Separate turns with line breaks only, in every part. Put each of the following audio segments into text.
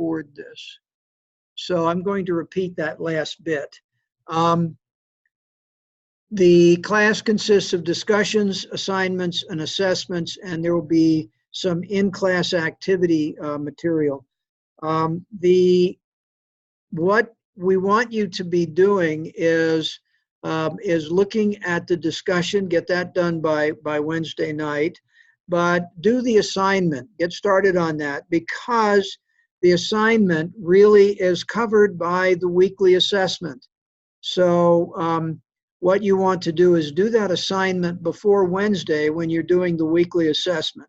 record this. So I'm going to repeat that last bit. The class consists of discussions, assignments, and assessments, and there will be some in-class activity material. What we want you to be doing is looking at the discussion, get that done by Wednesday night, but do the assignment, get started on that, because the assignment really is covered by the weekly assessment. So what you want to do is do that assignment before Wednesday when you're doing the weekly assessment.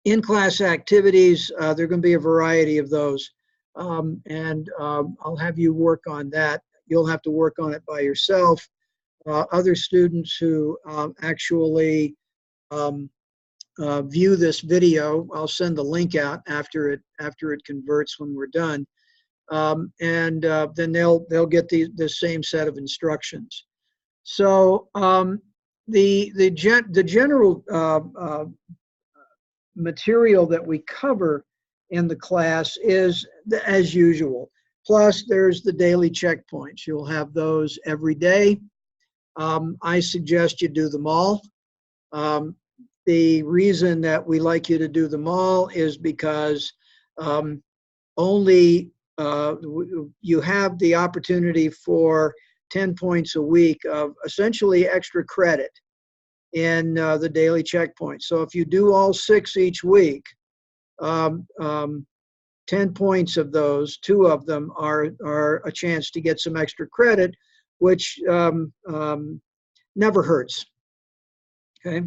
In-class activities, there are going to be a variety of those. I'll have you work on that. You'll have to work on it by yourself. Other students who actually view this video, I'll send the link out after it converts when we're done. Then they'll get the same set of instructions. So the general material that we cover in the class is as usual. Plus, there's the daily checkpoints. You'll have those every day. I suggest you do them all. The reason that we like you to do them all is because only you have the opportunity for 10 points a week of essentially extra credit in the daily checkpoint. So if you do all 6 each week, 10 points of those, 2 of them are a chance to get some extra credit, which never hurts. Okay,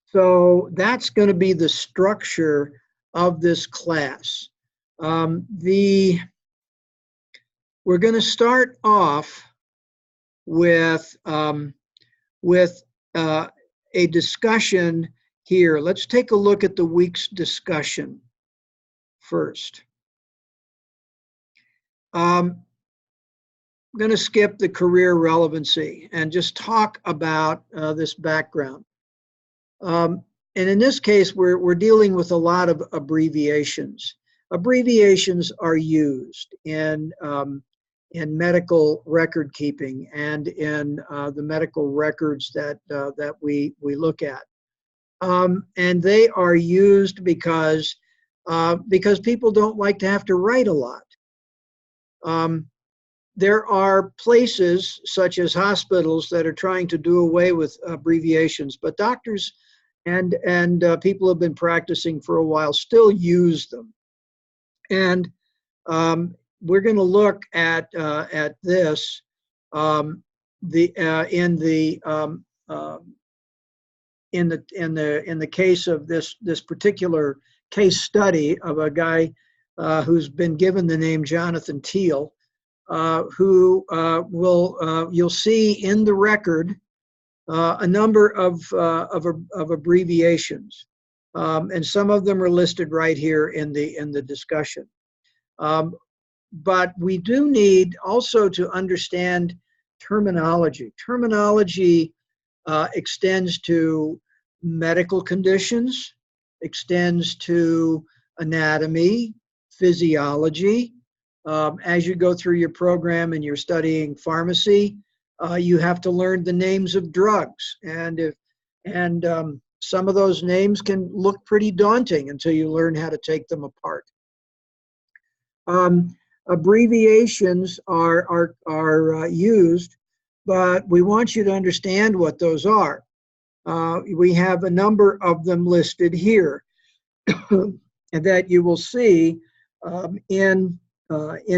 so that's going to be the structure of this class. We're going to start off with a discussion here. Let's take a look at the week's discussion first. I'm going to skip the career relevancy and just talk about this background. And in this case, we're dealing with a lot of abbreviations. Abbreviations are used in medical record keeping and in the medical records that we look at. And they are used because people don't like to have to write a lot. There are places such as hospitals that are trying to do away with abbreviations, but doctors and people who have been practicing for a while still use them. And we're going to look at this in the case of this particular case study of a guy who's been given the name Jonathan Teal, who you'll see in the record a number of abbreviations, and some of them are listed right here in the discussion. But we do need also to understand terminology. Terminology extends to medical conditions, extends to anatomy, physiology. As you go through your program and you're studying pharmacy, you have to learn the names of drugs, and some of those names can look pretty daunting until you learn how to take them apart. Abbreviations are used, but we want you to understand what those are. We have a number of them listed here, and that you will see in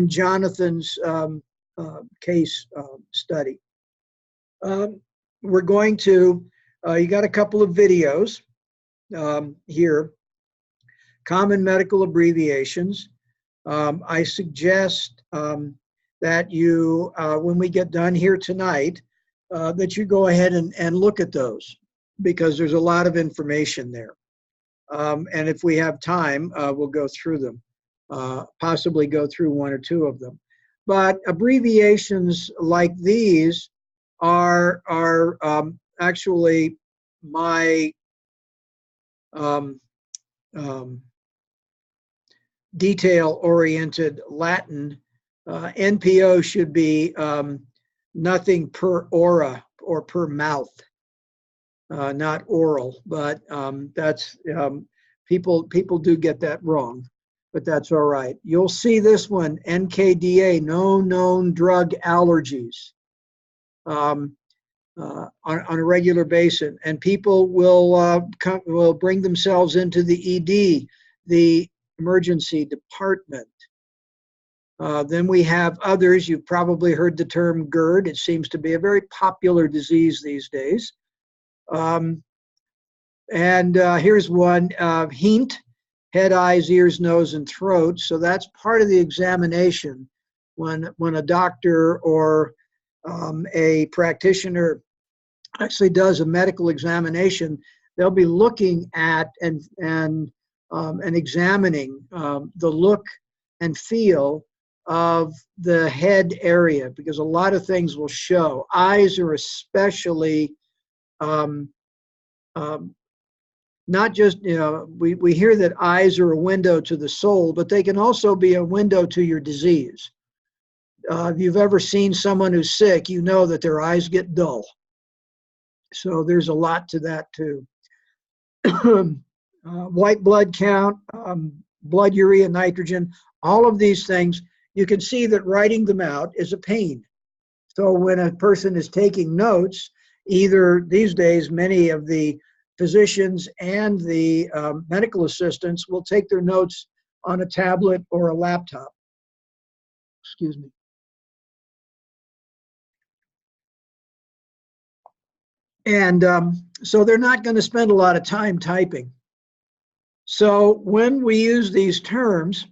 Jonathan's case study. We're going to, you got a couple of videos here, common medical abbreviations. I suggest that you, when we get done here tonight, that you go ahead and look at those, because there's a lot of information there. And if we have time, we'll go through them, possibly go through 1 or 2 of them. But abbreviations like these are actually my detail-oriented Latin, NPO should be nothing per aura or per mouth, not oral. But that's people do get that wrong, but that's all right. You'll see this one, NKDA, no known drug allergies, on a regular basis, and people will bring themselves into the ED, the emergency department. Then we have others. You've probably heard the term GERD. It seems to be a very popular disease these days. Here's one, HEINT, head, eyes, ears, nose, and throat. So that's part of the examination when a doctor or a practitioner actually does a medical examination. They'll be looking at and examining the look and feel of the head area, because a lot of things will show. Eyes are especially not just, we hear that eyes are a window to the soul, but they can also be a window to your disease. If you've ever seen someone who's sick, you know that their eyes get dull. So there's a lot to that too. White blood count, blood urea nitrogen, all of these things, you can see that writing them out is a pain. So when a person is taking notes, either these days, many of the physicians and the medical assistants will take their notes on a tablet or a laptop. Excuse me. And so they're not going to spend a lot of time typing. So when we use these terms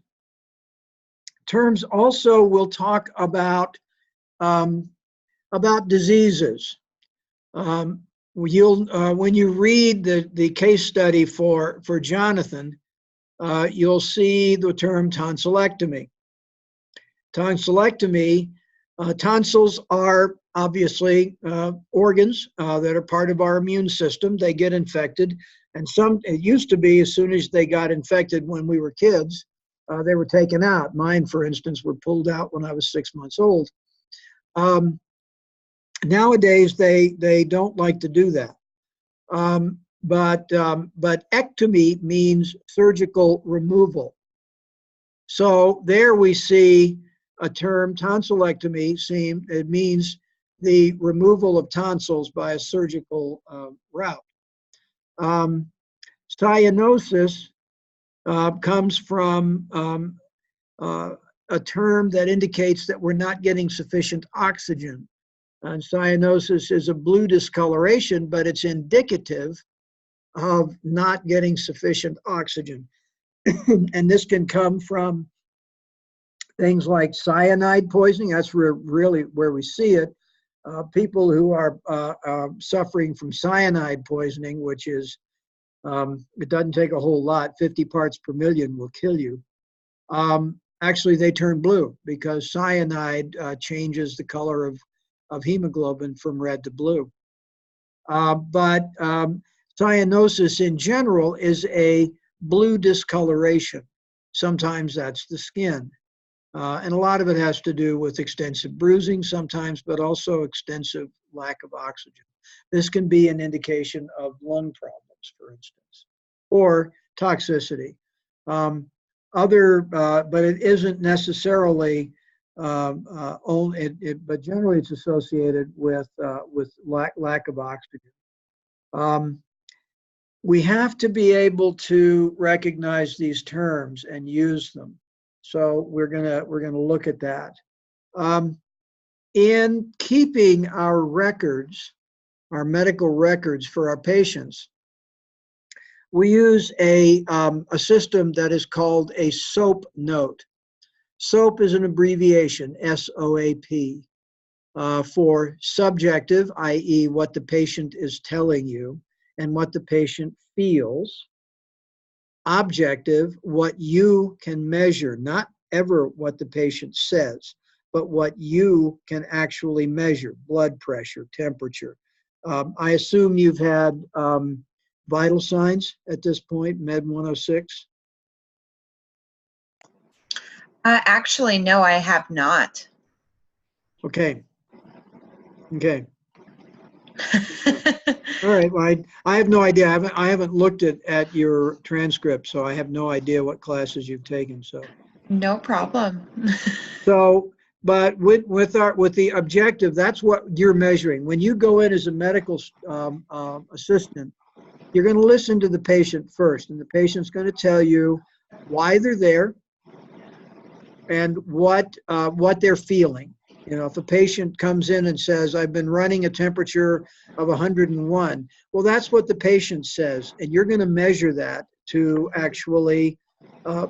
also will talk about diseases. When you read the case study for Jonathan, you'll see the term tonsillectomy. Tonsillectomy, tonsils are obviously organs that are part of our immune system. They get infected, and it used to be as soon as they got infected when we were kids, they were taken out. Mine, for instance, were pulled out when I was 6 months old. Nowadays, they don't like to do that. But ectomy means surgical removal. So there we see a term, tonsillectomy. It means the removal of tonsils by a surgical route. Cyanosis comes from a term that indicates that we're not getting sufficient oxygen. And cyanosis is a blue discoloration, but it's indicative of not getting sufficient oxygen. And this can come from things like cyanide poisoning. That's really where we see it. People who are suffering from cyanide poisoning, which is, it doesn't take a whole lot, 50 parts per million will kill you. Actually, they turn blue because cyanide changes the color of hemoglobin from red to blue. But cyanosis in general is a blue discoloration. Sometimes that's the skin. And a lot of it has to do with extensive bruising sometimes, but also extensive lack of oxygen. This can be an indication of lung problems, for instance, or toxicity. But it isn't necessarily but generally it's associated with lack of oxygen. We have to be able to recognize these terms and use them. So we're gonna look at that. In keeping our records, our medical records for our patients, we use a system that is called a SOAP note. SOAP is an abbreviation, SOAP, for subjective, i.e. what the patient is telling you and what the patient feels. Objective, what you can measure, not ever what the patient says, but what you can actually measure, blood pressure, temperature. I assume you've had vital signs at this point, Med 106?
Actually, no, I have not.
Okay. Okay. All right. Well, I have no idea. I haven't looked at your transcript, so I have no idea what classes you've taken. So
No problem.
but with the objective, that's what you're measuring. When you go in as a medical assistant, you're going to listen to the patient first, and the patient's going to tell you why they're there and what they're feeling. You know, if a patient comes in and says, I've been running a temperature of 101, well, that's what the patient says. And you're going to measure that to actually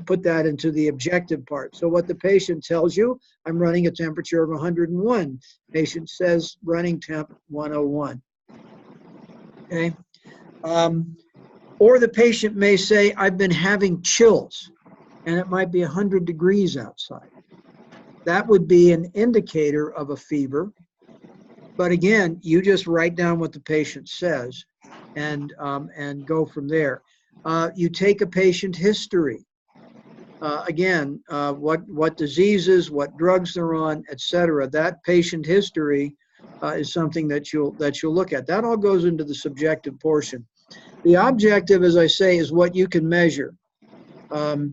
put that into the objective part. So what the patient tells you, I'm running a temperature of 101. Patient says running temp 101. Okay. Or the patient may say, I've been having chills, and it might be 100 degrees outside. That would be an indicator of a fever. But again, you just write down what the patient says and go from there. You take a patient history. Again, what diseases, what drugs they're on, etc. That patient history is something that you'll look at. That all goes into the subjective portion. The objective, as I say, is what you can measure. So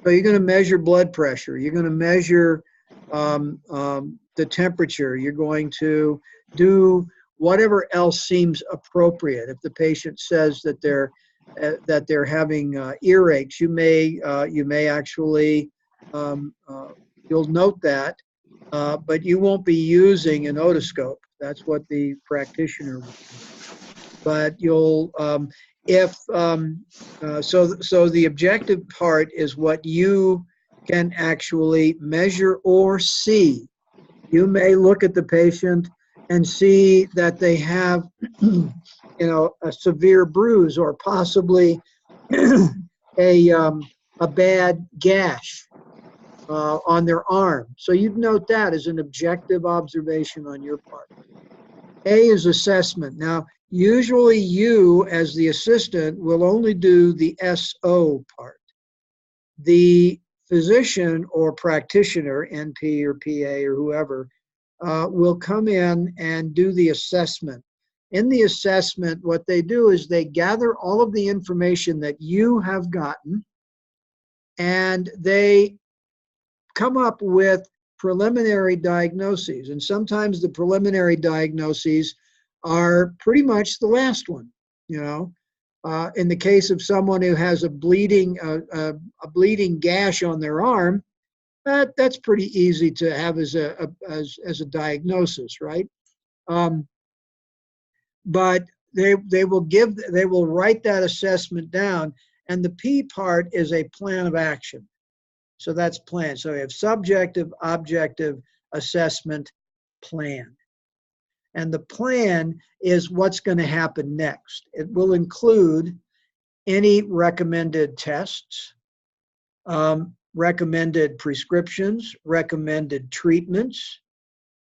you're going to measure blood pressure. You're going to measure the temperature. You're going to do whatever else seems appropriate. If the patient says that they're having earaches, you may actually you'll note that, but you won't be using an otoscope. That's what the practitioner will do. But you'll so the objective part is what you can actually measure or see. You may look at the patient and see that they have, a severe bruise or possibly a bad gash on their arm. So you'd note that as an objective observation on your part. A is assessment. Now, usually you, as the assistant, will only do the SO part. The physician or practitioner, NP or PA or whoever, will come in and do the assessment. In the assessment, what they do is they gather all of the information that you have gotten, and they come up with preliminary diagnoses. And sometimes the preliminary diagnoses are pretty much the last one. In the case of someone who has a bleeding gash on their arm, that's pretty easy to have as a diagnosis, right? But they will write that assessment down, and the P part is a plan of action. So that's plan. So we have subjective, objective, assessment, plan. And the plan is what's going to happen next. It will include any recommended tests, recommended prescriptions, recommended treatments.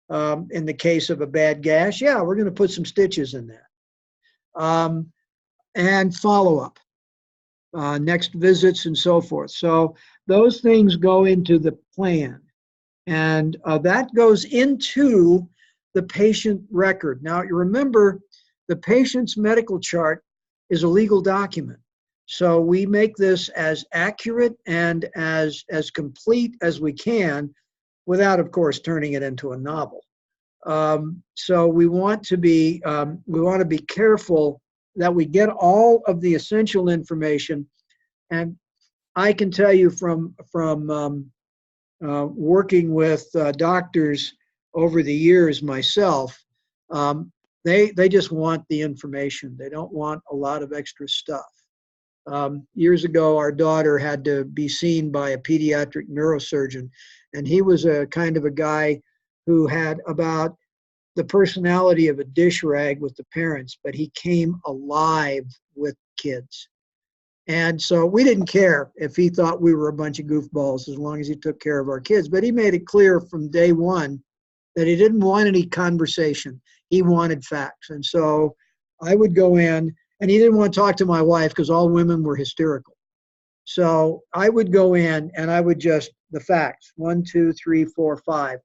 In the case of a bad gash, yeah, we're going to put some stitches in that. And follow-up, next visits and so forth. So those things go into the plan. And that goes into the patient record. Now, you remember, the patient's medical chart is a legal document. So we make this as accurate and as complete as we can, without, of course, turning it into a novel. So we want to be careful that we get all of the essential information. And I can tell you from working with doctors over the years myself, they just want the information. They don't want a lot of extra stuff. Years ago, our daughter had to be seen by a pediatric neurosurgeon, and he was a kind of a guy who had about the personality of a dish rag with the parents, but he came alive with kids. And so we didn't care if he thought we were a bunch of goofballs as long as he took care of our kids. But he made it clear from day one that he didn't want any conversation. He wanted facts. And so I would go in, and he didn't want to talk to my wife because all women were hysterical. So I would go in and I would just, the facts, 1, 2, 3, 4, 5.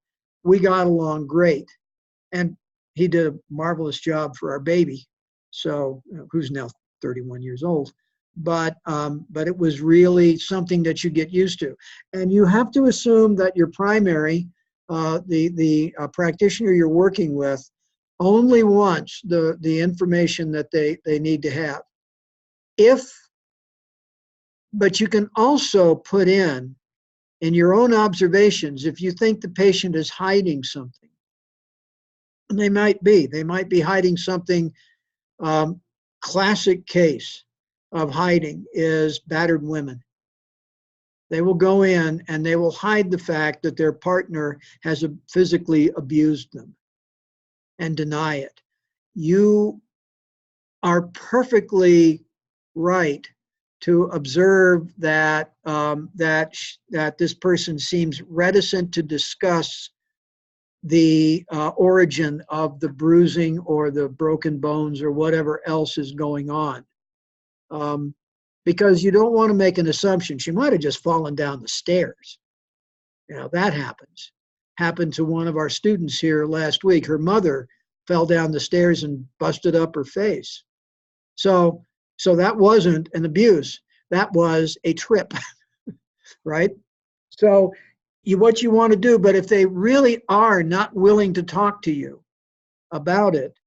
We got along great. And he did a marvelous job for our baby. So, who's now 31 years old. But it was really something that you get used to. And you have to assume that your primary, the practitioner you're working with, only wants the information that they need to have. But you can also put in your own observations, if you think the patient is hiding something. And they might be hiding something. Classic case of hiding is battered women. They will go in and they will hide the fact that their partner has physically abused them and deny it. You are perfectly right to observe that that this person seems reticent to discuss the origin of the bruising or the broken bones or whatever else is going on. Because you don't want to make an assumption. She might have just fallen down the stairs. That happens. Happened to one of our students here last week. Her mother fell down the stairs and busted up her face. So that wasn't an abuse. That was a trip, right? So what you want to do, but if they really are not willing to talk to you about it,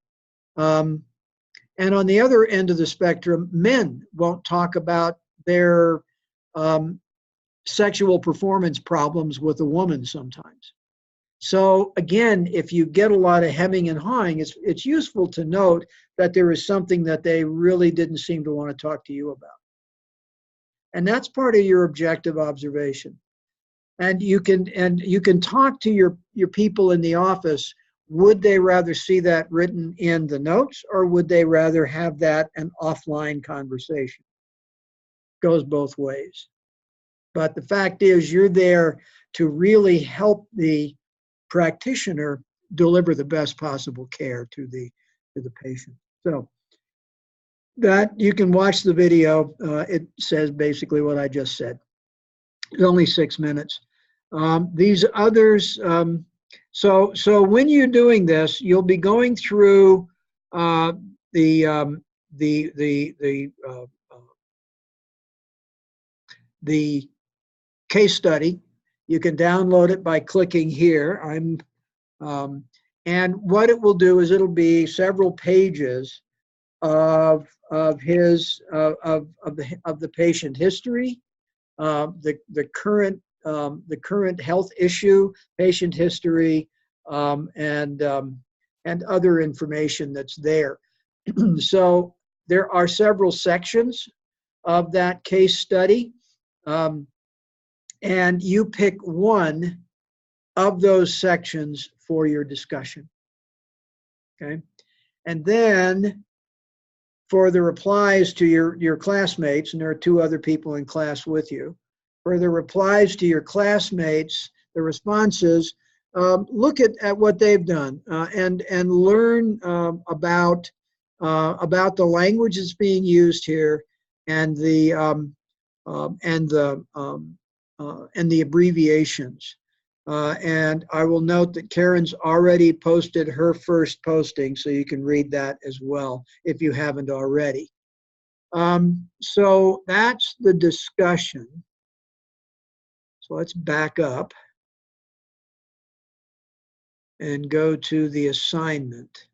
and on the other end of the spectrum, men won't talk about their sexual performance problems with a woman sometimes. So again, if you get a lot of hemming and hawing, it's useful to note that there is something that they really didn't seem to want to talk to you about. And that's part of your objective observation. And you can talk to your people in the office. Would they rather see that written in the notes, or would they rather have that an offline conversation? Goes both ways. But the fact is, you're there to really help the practitioner deliver the best possible care to the patient. So that you can watch the video. It says basically what I just said. It's only 6 minutes. These others, so when you're doing this, you'll be going through the case study. You can download it by clicking here. And what it will do is it'll be several pages of the patient history, the current health issue, patient history, and other information that's there. So there are several sections of that case study, and you pick one of those sections for your discussion. Okay, and then for the replies to your classmates, and there are 2 other people in class with you, for the replies to your classmates, the responses, look at what they've done and learn about the language that's being used here and the abbreviations. And I will note that Karen's already posted her first posting, so you can read that as well if you haven't already. So that's the discussion. So let's back up and go to the assignment.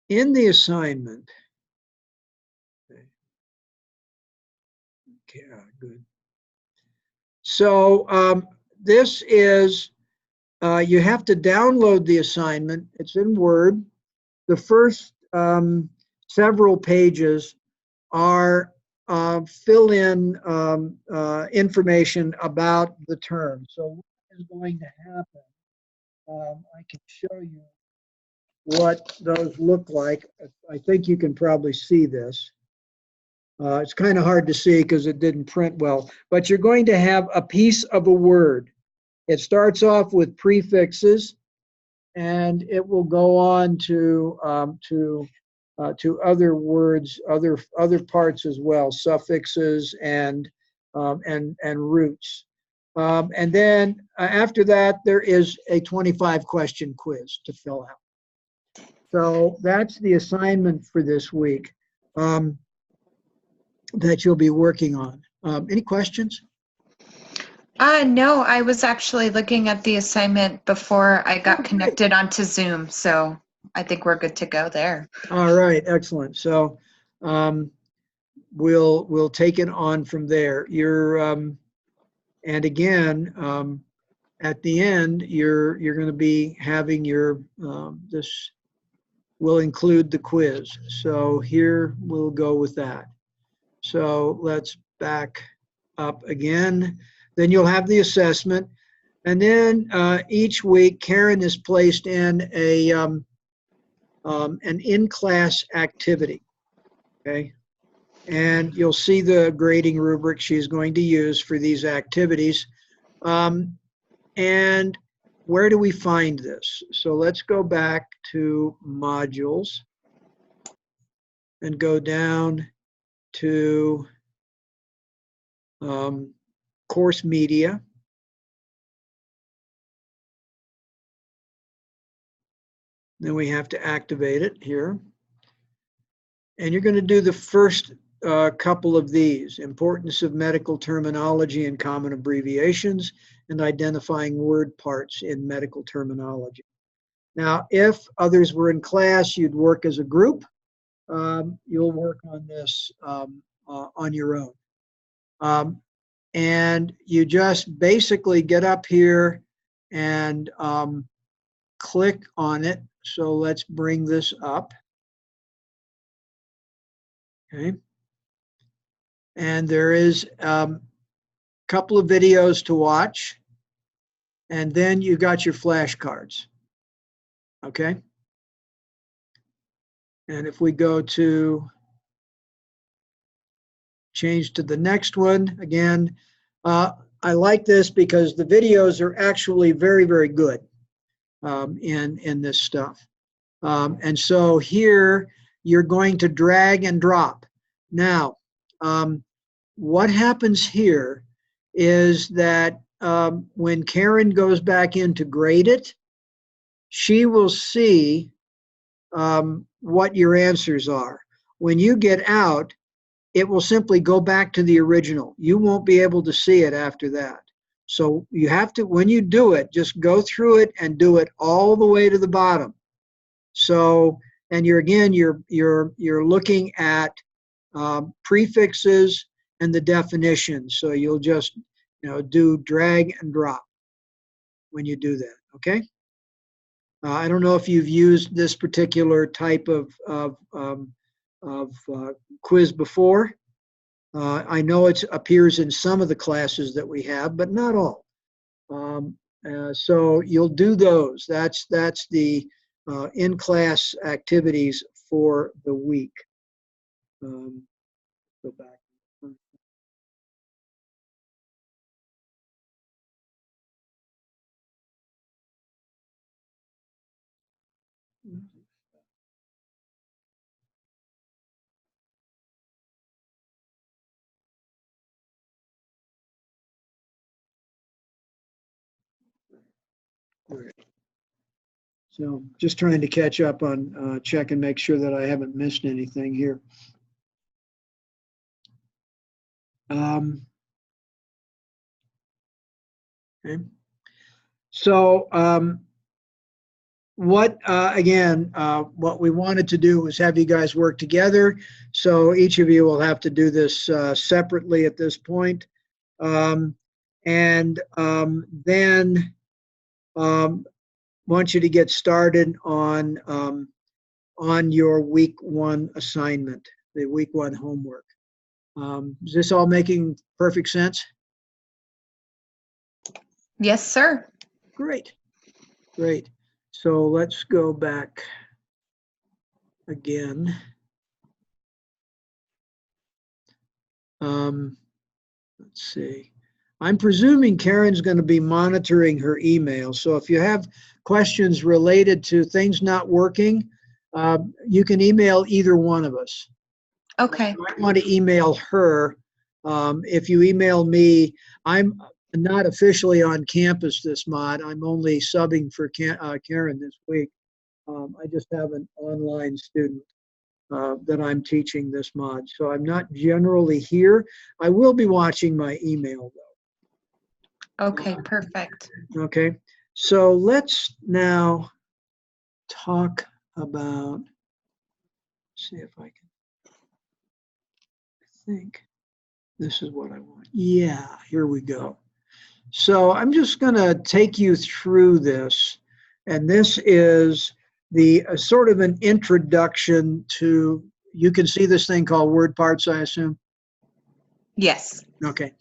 In the assignment, okay, good. So this is, you have to download the assignment. It's in Word. The first several pages are fill in information about the term. So what is going to happen? I can show you what those look like. I think you can probably see this. It's kind of hard to see because it didn't print well, but you're going to have a piece of a word. It starts off with prefixes, and it will go on to to other words, other parts as well, suffixes and roots. And then after that, there is a 25-question quiz to fill out. So that's the assignment for this week that you'll be working on. Any questions?
No, I was actually looking at the assignment before I got connected onto Zoom, so I think we're good to go there.
All right, excellent. So we'll take it on from there. And again, at the end, you're going to be having your this will include the quiz. So here we'll go with that. So let's back up again. Then you'll have the assessment, and then each week Karen is placed in an in-class activity. Okay. And you'll see the grading rubric she's going to use for these activities. And where do we find this? So let's go back to modules and go down to course media. Then we have to activate it here. And you're going to do the first couple of these: importance of medical terminology and common abbreviations, and identifying word parts in medical terminology. Now, if others were in class, you'd work as a group. You'll work on this on your own. And you just basically get up here and click on it. So let's bring this up. Okay. And there is a couple of videos to watch. And then you got your flashcards. Okay. And if we go to change to the next one, again, I like this because the videos are actually very, very good in this stuff. And so here you're going to drag and drop. Now, what happens here is that when Karen goes back in to grade it, she will see what your answers are. When you get out, it will simply go back to the original. You won't be able to see it after that. So you have to, when you do it, just go through it and do it all the way to the bottom. So, and you're looking at prefixes and the definitions. So you'll just, do drag and drop when you do that. Okay. I don't know if you've used this particular type of quiz before. I know it appears in some of the classes that we have, but not all. So you'll do those. That's the in-class activities for the week. Go back. So just trying to catch up on check and make sure that I haven't missed anything here. Okay. So what we wanted to do was have you guys work together. So each of you will have to do this separately at this point. Then want you to get started on your week 1 assignment, the week 1 homework. Is this all making perfect sense?
Yes, sir.
Great. Great. So let's go back again. Let's see. I'm presuming Karen's going to be monitoring her email. So if you have questions related to things not working, You can email either one of us.
Okay.
You might want to email her. If you email me, I'm not officially on campus this mod. I'm only subbing for Karen this week. I just have an online student that I'm teaching this mod. So I'm not generally here. I will be watching my email though.
Okay, perfect.
Okay. So let's now talk about, see if I can, I think this is what I want. Yeah, here we go. So I'm just going to take you through this. And this is the sort of an introduction to, you can see this thing called word parts, I assume?
Yes.
Okay.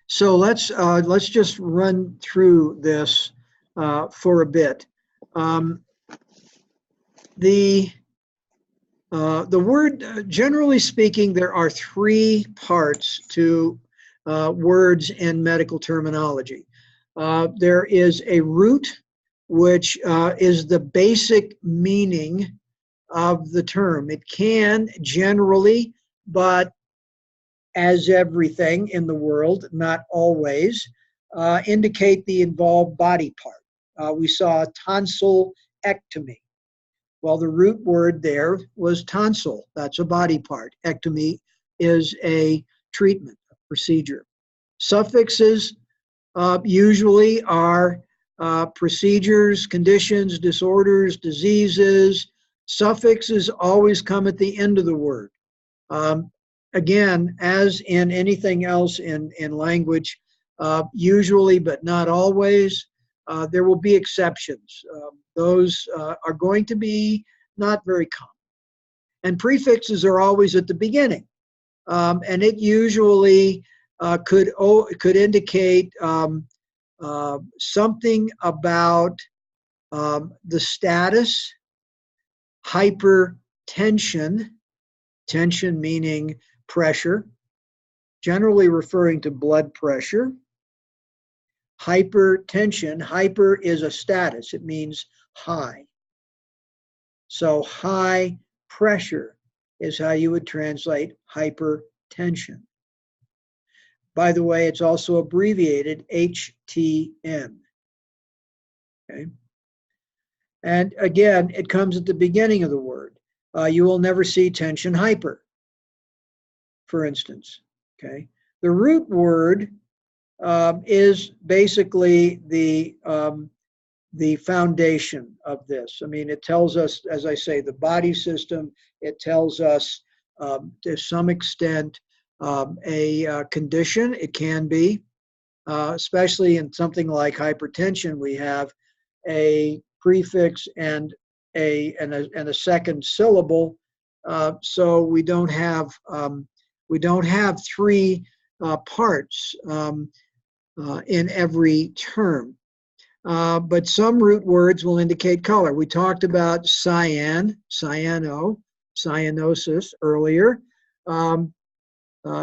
So let's just run through this for a bit. The word, generally speaking, there are three parts to words in medical terminology. There is a root, which is the basic meaning of the term. It can generally, but as everything in the world, not always, indicate the involved body part. We saw tonsillectomy. Well, the root word there was tonsil. That's a body part. Ectomy is a treatment, a procedure. Suffixes usually are procedures, conditions, disorders, diseases. Suffixes always come at the end of the word. Again, as in anything else in language, usually but not always, there will be exceptions. Those are going to be not very common. And prefixes are always at the beginning. And it usually could indicate something about the status, hypertension, tension meaning pressure, generally referring to blood pressure. Hypertension, hyper is a status, it means high. So high pressure is how you would translate hypertension. By the way, it's also abbreviated HTN. Okay. And again, it comes at the beginning of the word. You will never see tension hyper, for instance. Okay. The root word is basically the foundation of this. I mean, it tells us, as I say, the body system. It tells us, to some extent, a condition. It can be, especially in something like hypertension, we have a prefix and a second syllable. So we don't have three parts in every term. But some root words will indicate color. We talked about cyan, cyano, cyanosis earlier.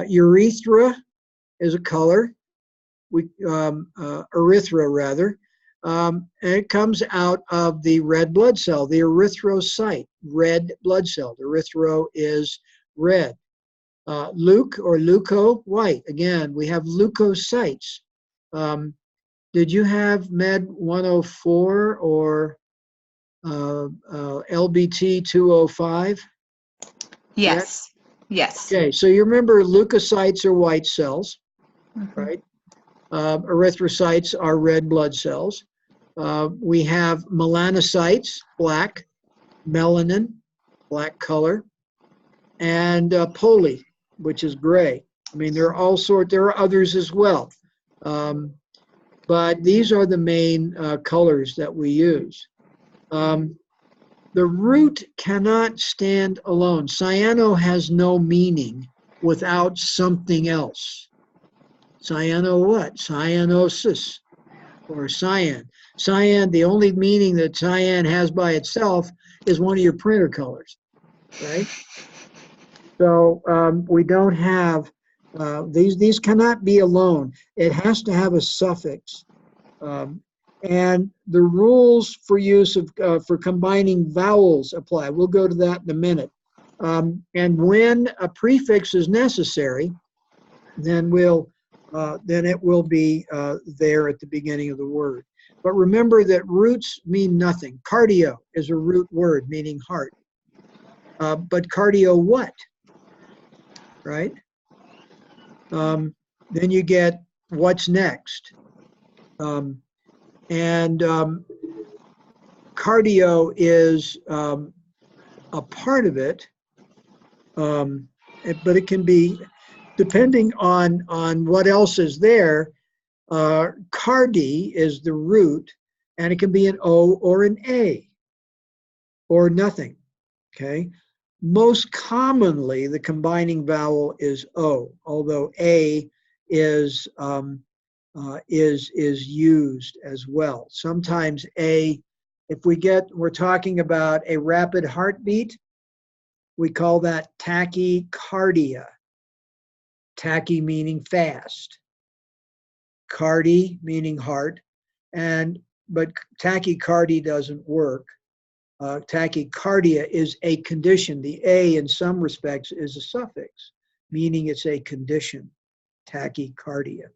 Urethra is a color. Erythra rather. And it comes out of the red blood cell, the erythrocyte, red blood cell. The erythro is red. Leuc or leuco, white. Again, we have leukocytes. Did you have Med 104 or LBT 205?
Yes. Yes.
Okay, so you remember leukocytes are white cells,
Mhm.
right? Erythrocytes are red blood cells. We have melanocytes, black, melanin, black color, and poli, which is gray. I mean, there are others as well. But these are the main colors that we use. The root cannot stand alone. Cyano has no meaning without something else. Cyano what? Cyanosis or cyan. Cyan, the only meaning that cyan has by itself is one of your printer colors, right? So we don't have, these cannot be alone. It has to have a suffix. And the rules for use of for combining vowels apply. We'll go to that in a minute. And when a prefix is necessary, then it will be there at the beginning of the word. But remember that roots mean nothing. Cardio is a root word meaning heart. But cardio what? Right? Then you get what's next. Cardio is a part of it, but it can be, depending on what else is there, cardi is the root, and it can be an O or an A, or nothing, okay? Most commonly, the combining vowel is O, although A is used as well. Sometimes A, if we're talking about a rapid heartbeat, we call that tachycardia. Tachy meaning fast, cardi meaning heart, but tachycardia doesn't work. Tachycardia is a condition. The A in some respects is a suffix, meaning it's a condition, tachycardia.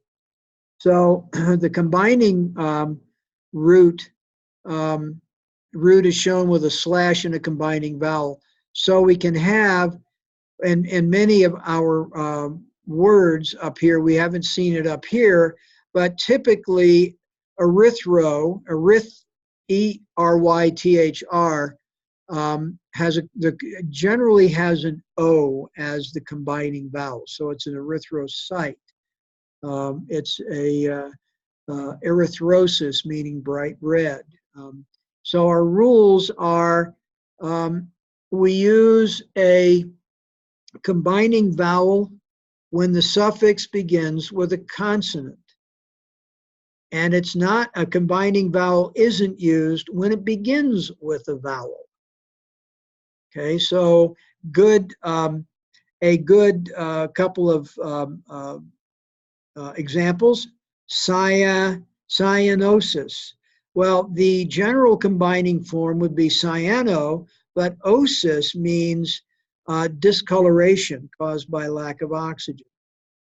So the combining root is shown with a slash and a combining vowel. So we can have, in many of our words up here, we haven't seen it up here, but typically erythro, E-R-Y-T-H-R, generally has an O as the combining vowel. So it's an erythrocyte. It's a erythrosis, meaning bright red. So our rules are, we use a combining vowel when the suffix begins with a consonant. And it's not, a combining vowel isn't used when it begins with a vowel. Okay, so a good couple of examples, cyanosis. Well, the general combining form would be cyano, but osis means discoloration caused by lack of oxygen.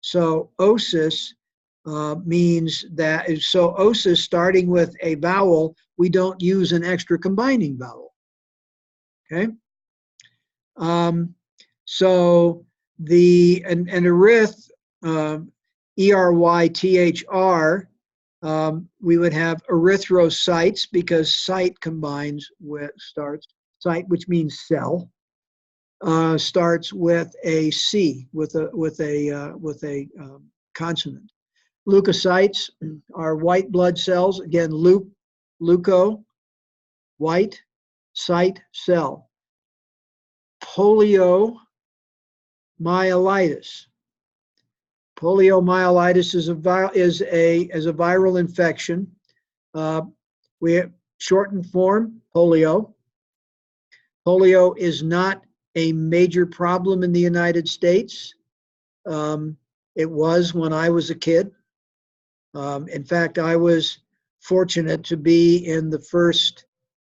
So osis means that, so osis starting with a vowel, we don't use an extra combining vowel. Okay? So an erith, E-R-Y-T-H-R, we would have erythrocytes, because cyte combines with, cyte, which means cell, starts with a C, with a consonant. Leukocytes are white blood cells. Again, leuko, white, cyte, cell. Poliomyelitis. Poliomyelitis is a viral infection. We have shortened form, polio. Polio is not a major problem in the United States. It was when I was a kid. In fact, I was fortunate to be in the first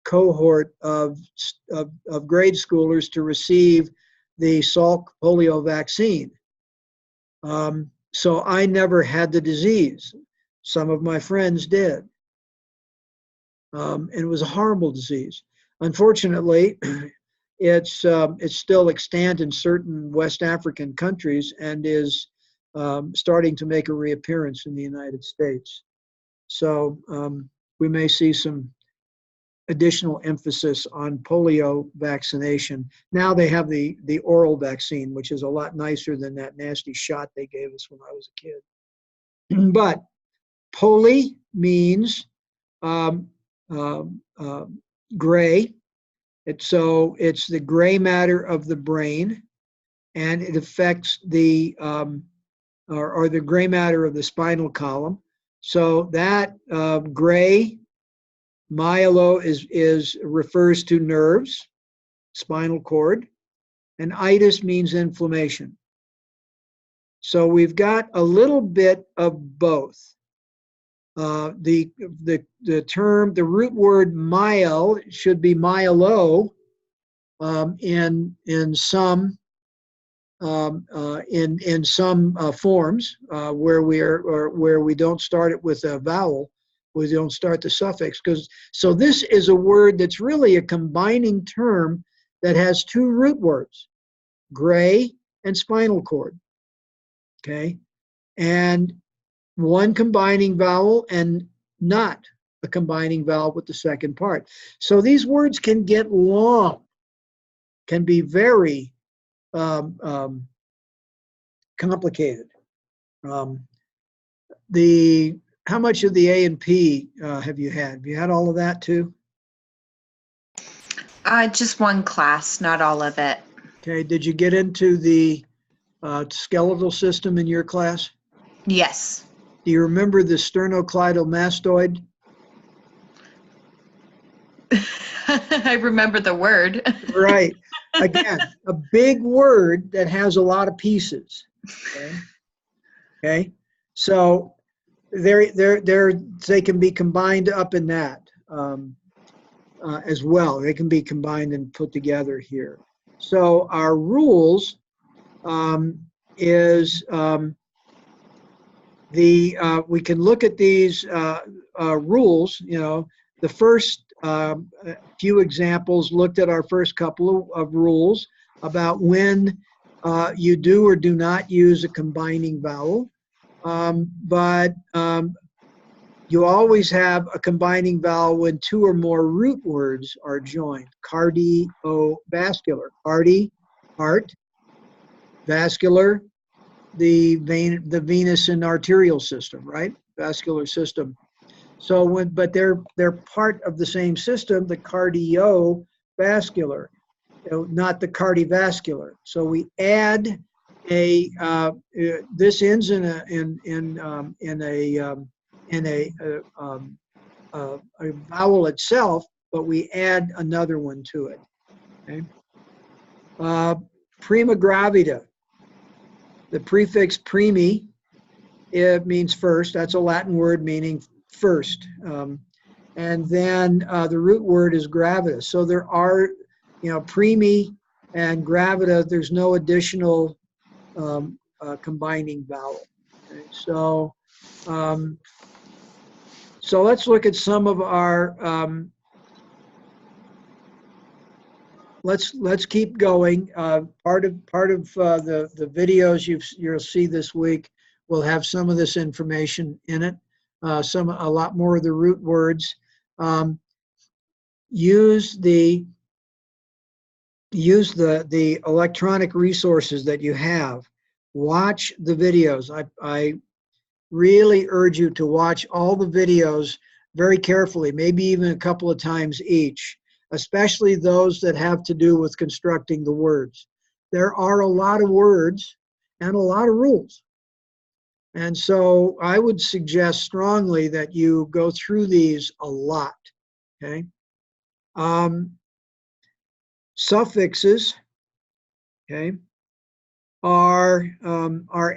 cohort of grade schoolers to receive the Salk polio vaccine. So I never had the disease. Some of my friends did. And it was a horrible disease. Unfortunately, it's still extant in certain West African countries and is starting to make a reappearance in the United States. So we may see some additional emphasis on polio vaccination. Now they have the oral vaccine, which is a lot nicer than that nasty shot they gave us when I was a kid. But poly means gray. It's the gray matter of the brain, and it affects the or the gray matter of the spinal column. So that gray myelo refers to nerves, spinal cord, and itis means inflammation. So we've got a little bit of both. The term, the root word mile should be myelo in some forms where we don't start it with a vowel, we don't start the suffix. So this is a word that's really a combining term that has two root words, gray and spinal cord. Okay, and one combining vowel and not a combining vowel with the second part. So these words can get long, can be very complicated. How much of the A and P have you had? Have you had all of that too?
Just one class, not all of it.
Okay, did you get into the skeletal system in your class?
Yes.
Do you remember the sternocleidomastoid?
I remember the word.
Right. Again, a big word that has a lot of pieces. Okay. So they can be combined up in that as well. They can be combined and put together here. So our rules is we can look at these rules. You know, the first few examples looked at our first couple of rules about when you do or do not use a combining vowel. But you always have a combining vowel when two or more root words are joined. Cardiovascular. Cardi, heart. Vascular, the venous and arterial system, right? Vascular system. So but they're part of the same system, the cardiovascular, not the cardiovascular. So we add a this ends in a vowel itself, but we add another one to it. Okay. Prima gravida. The prefix primi, it means first. That's a Latin word meaning first. And then the root word is gravida. So there are, primi and gravida, there's no additional combining vowel. Okay. So let's look at some of our, let's keep going. Part of the videos you'll see this week will have some of this information in it. A lot more of the root words. Use the electronic resources that you have. Watch the videos. I really urge you to watch all the videos very carefully, maybe even a couple of times each, especially those that have to do with constructing the words. There are a lot of words and a lot of rules. And so I would suggest strongly that you go through these a lot, okay? Suffixes, okay, are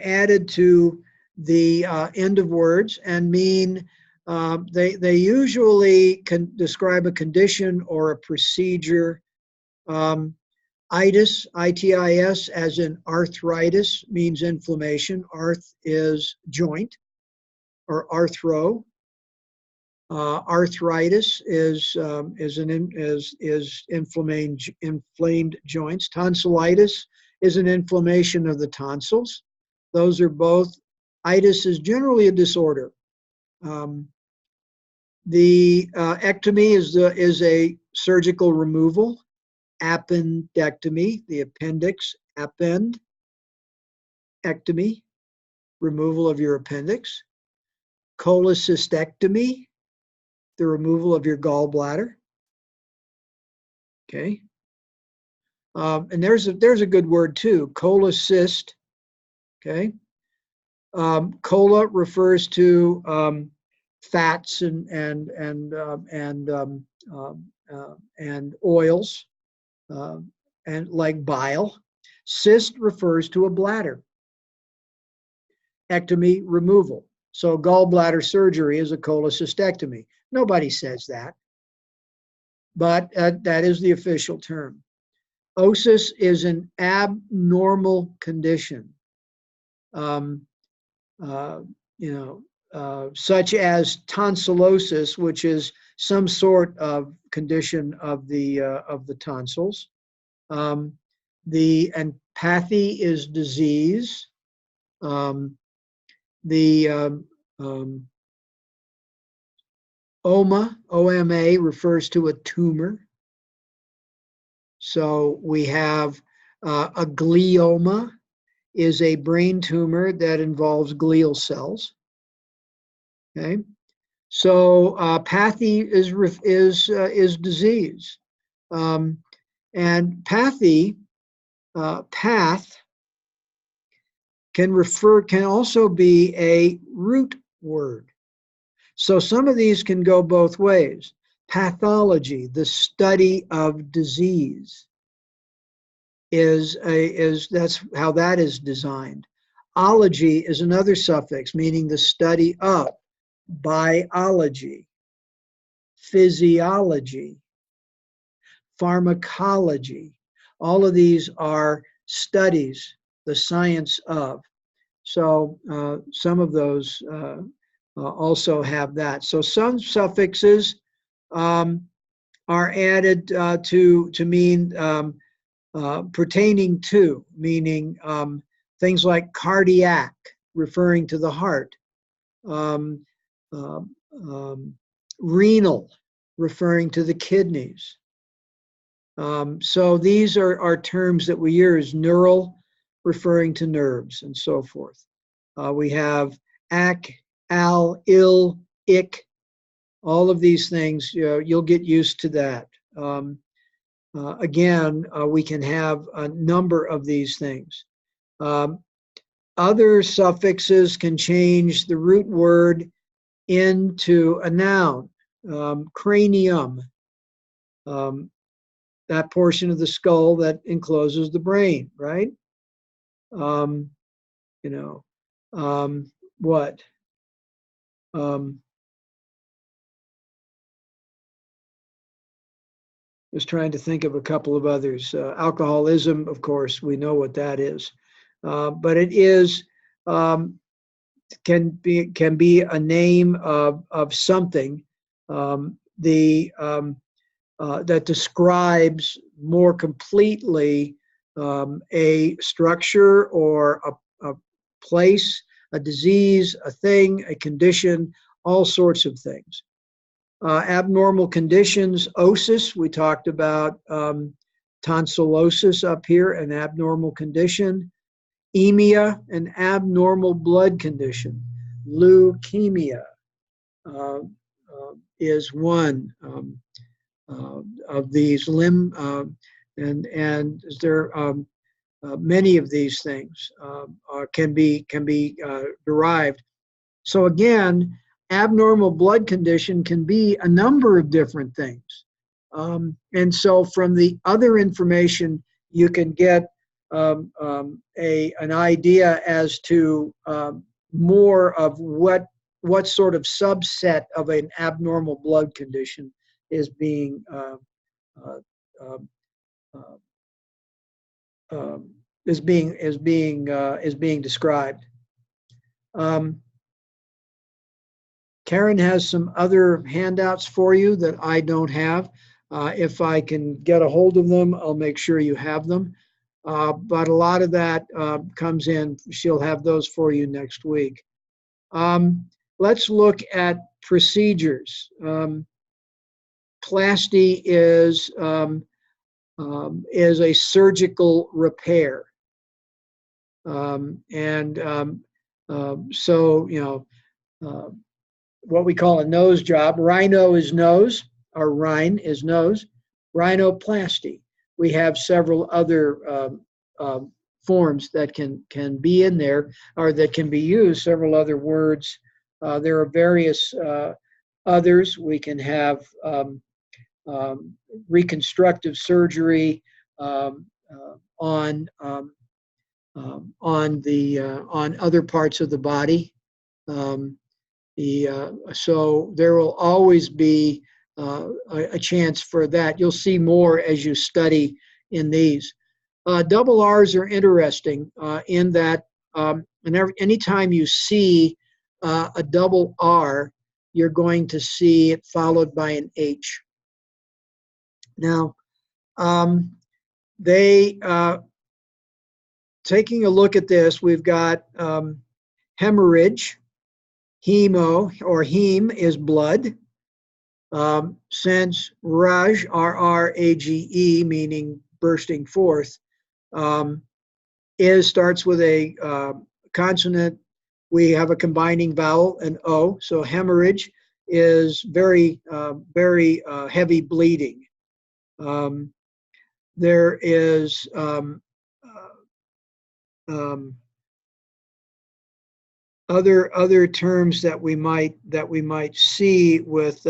added to the end of words and mean, they usually can describe a condition or a procedure. Itis, I-T-I-S, as in arthritis, means inflammation. Arth is joint, or arthro. Arthritis is inflamed joints. Tonsillitis is an inflammation of the tonsils. Those are both. Itis is generally a disorder. The ectomy is a surgical removal. Appendectomy, the appendix, appendectomy, removal of your appendix. Cholecystectomy, the removal of your gallbladder. Okay. And there's a good word too, cholecyst. Okay. Chola refers to fats and oils. And like bile. Cyst refers to a bladder. Ectomy, removal. So gallbladder surgery is a cholecystectomy. Nobody says that, but that is the official term. Osis is an abnormal condition, you know, such as tonsillosis, which is some sort of condition of the tonsils. And pathy is disease. The OMA, OMA, refers to a tumor. So we have a glioma is a brain tumor that involves glial cells. Okay, so pathy is disease, and pathy, path, can also be a root word. So some of these can go both ways. Pathology, the study of disease, that's how that is designed. Ology is another suffix meaning the study of. Biology, physiology, pharmacology, all of these are studies, the science of. So some of those also have that. So some suffixes are added to mean pertaining to, meaning things like cardiac, referring to the heart, renal, referring to the kidneys. So these are terms that we use. Neural, referring to nerves, and so forth. We have ac, al, ill, ick. All of these things, you'll get used to that. Again, we can have a number of these things. Other suffixes can change the root word into a noun. Cranium, that portion of the skull that encloses the brain, right? What? Just trying to think of a couple of others. Alcoholism, of course, we know what that is. But it is, can be a name of something that describes more completely a structure or a place, a disease, a thing, a condition, all sorts of things. Abnormal conditions, osis, we talked about tonsillosis up here, an abnormal condition. Emia, an abnormal blood condition. Leukemia is one of these and there many of these things can be derived. So again, abnormal blood condition can be a number of different things. And so from the other information, you can get an idea as to more of what sort of subset of an abnormal blood condition is being described. Karen has some other handouts for you that I don't have. If I can get a hold of them, I'll make sure you have them. But a lot of that comes in. She'll have those for you next week. Let's look at procedures. Plasty is a surgical repair. So, what we call a nose job. Rhino is nose, or rhine is nose. Rhinoplasty. We have several other forms that can be in there, or that can be used, several other words. There are various others. We can have reconstructive surgery on other parts of the body. So there will always be a chance for that. You'll see more as you study in these. Double R's are interesting in that anytime you see a double R, you're going to see it followed by an H. Now, taking a look at this, we've got hemorrhage. Hemo or heme is blood. Since rage, R-R-A-G-E, meaning bursting forth, starts with a consonant. We have a combining vowel, an O. So hemorrhage is very heavy bleeding. There is other terms that we might see with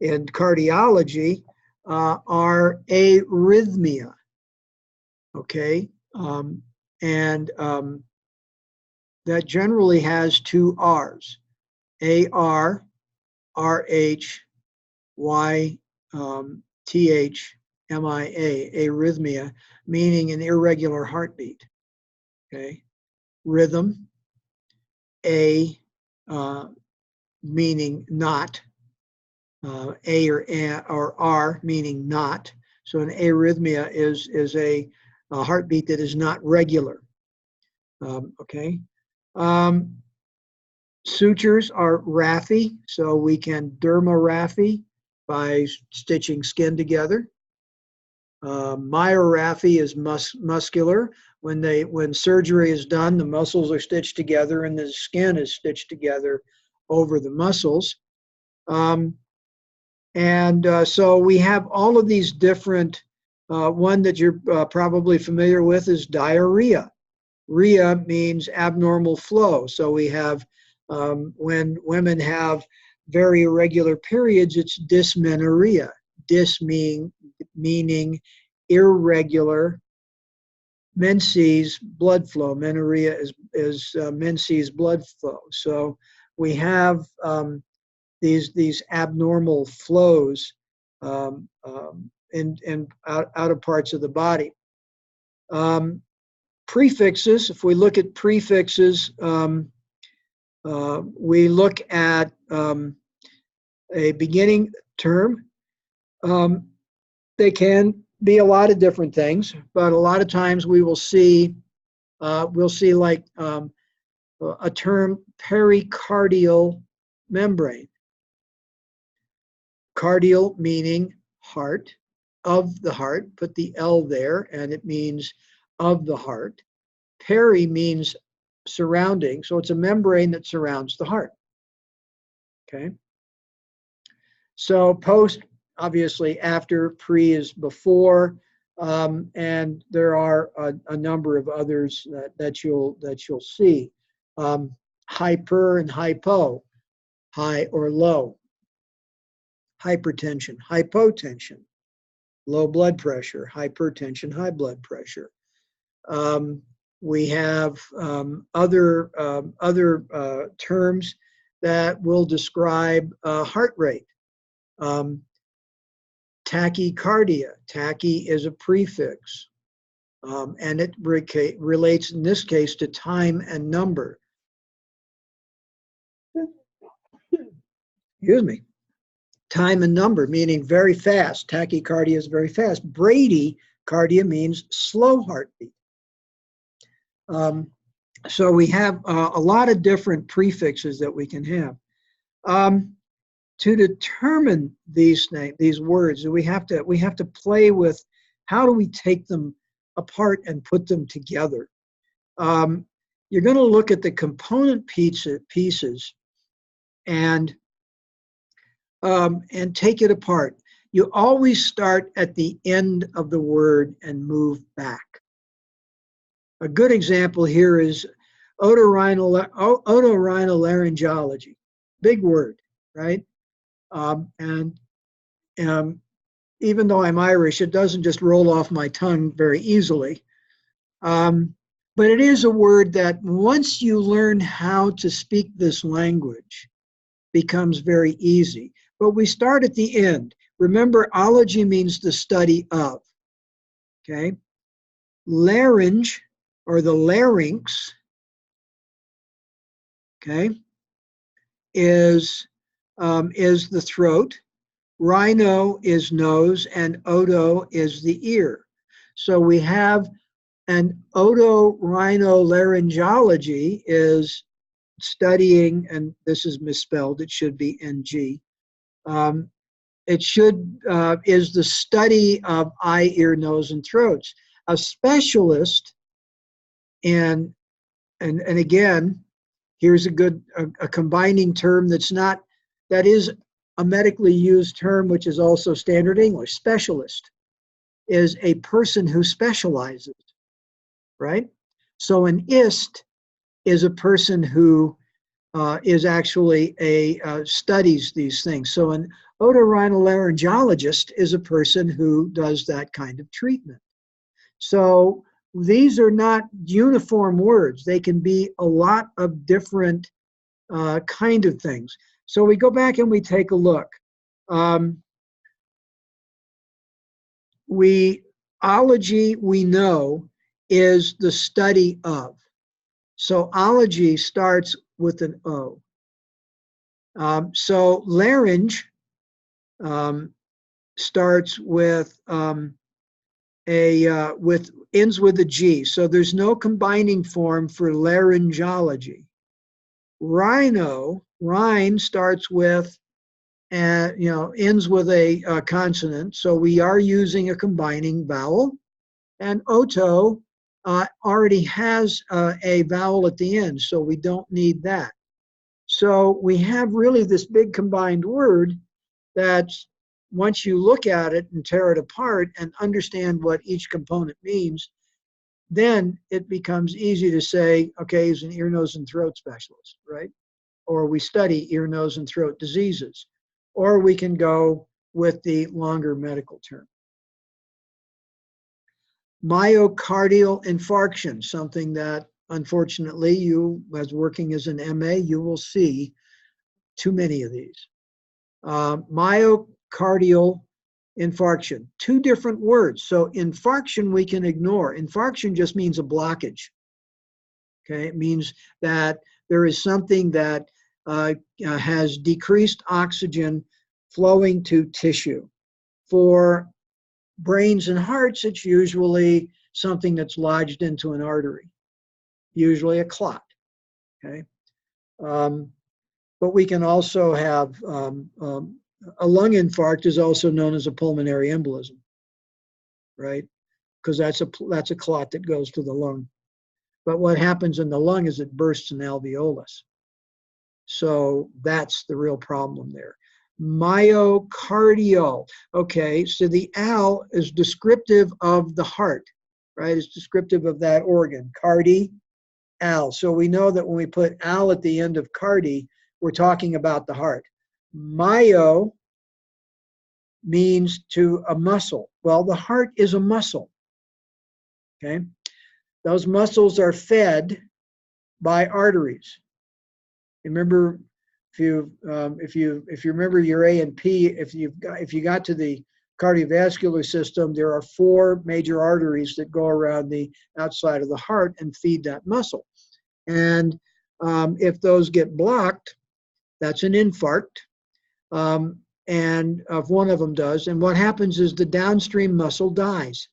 in cardiology are arrhythmia. Okay, and that generally has two R's, A-R, R-H, Y-T-H-M-I-A, arrhythmia, meaning an irregular heartbeat. Okay, rhythm, A meaning not, A or R meaning not. So an arrhythmia is a heartbeat that is not regular. Okay. Sutures are raphe, so we can dermaraphe by stitching skin together. Myoraphe is muscular. When surgery is done, the muscles are stitched together and the skin is stitched together over the muscles. So we have all of these different, one that you're probably familiar with is diarrhea. Rhea means abnormal flow. So we have, when women have very irregular periods, it's dysmenorrhea. Dys meaning irregular. Menses blood flow. Menorrhea is menses blood flow. So we have these abnormal flows in out of parts of the body. Prefixes. If we look at prefixes, we look at a beginning term. They can be a lot of different things, but a lot of times we will see like a term pericardial membrane. Cardial meaning heart, of the heart, put the L there, and it means of the heart. Peri means surrounding, so it's a membrane that surrounds the heart. Okay. So post, obviously after, pre is before, and there are a number of others that you'll see. Hyper and hypo, high or low. Hypertension, hypotension, low blood pressure. Hypertension, high blood pressure. We have other terms that will describe heart rate. Tachycardia. Tachy is a prefix, and it relates in this case to time and number. Excuse me. Time and number, meaning very fast. Tachycardia is very fast. Bradycardia means slow heartbeat. So we have a lot of different prefixes that we can have. To determine these words, we have to play with how do we take them apart and put them together. You're going to look at the component pieces and take it apart. You always start at the end of the word and move back. A good example here is otorhinolaryngology. Big word, right? And even though I'm Irish, it doesn't just roll off my tongue very easily. But it is a word that once you learn how to speak this language, becomes very easy. But we start at the end. Remember, ology means the study of. Okay? Larynge, or the larynx, okay, is the throat. Rhino is nose, and oto is the ear. So we have an otorhinolaryngology is studying, and this is misspelled, it should be NG. Is the study of eye, ear, nose, and throats. A specialist, and again, here's a combining term that is a medically used term, which is also standard English. Specialist is a person who specializes, right? So an ist is a person who is actually studies these things. So an otorhinolaryngologist is a person who does that kind of treatment. So these are not uniform words. They can be a lot of different kind of things. So we go back and we take a look. Ology, we know, is the study of. So ology starts with an O. So larynge starts with ends with a G. So there's no combining form for laryngology. Rhine starts with ends with a consonant. So we are using a combining vowel. And oto already has a vowel at the end, so we don't need that. So we have really this big combined word that once you look at it and tear it apart and understand what each component means, then it becomes easy to say, okay, he's an ear, nose, and throat specialist, right? Or we study ear, nose, and throat diseases. Or we can go with the longer medical term. Myocardial infarction, something that unfortunately you, as working as an MA, you will see too many of these. Myocardial infarction, two different words. So infarction we can ignore. Infarction just means a blockage. Okay, it means that there is something that has decreased oxygen flowing to tissue. For brains and hearts, it's usually something that's lodged into an artery, usually a clot. Okay, but we can also have a lung infarct is also known as a pulmonary embolism, right? Because that's a clot that goes to the lung. But what happens in the lung is it bursts an alveolus. So that's the real problem there. Myocardial. Okay, so the al is descriptive of the heart, right? It's descriptive of that organ. Cardi, al. So we know that when we put al at the end of cardi, we're talking about the heart. Myo means to a muscle. Well, the heart is a muscle. Okay, those muscles are fed by arteries. Remember, if you remember your A and P, if you got to the cardiovascular system, there are 4 major arteries that go around the outside of the heart and feed that muscle. And if those get blocked, that's an infarct. And if one of them does, and what happens is the downstream muscle dies.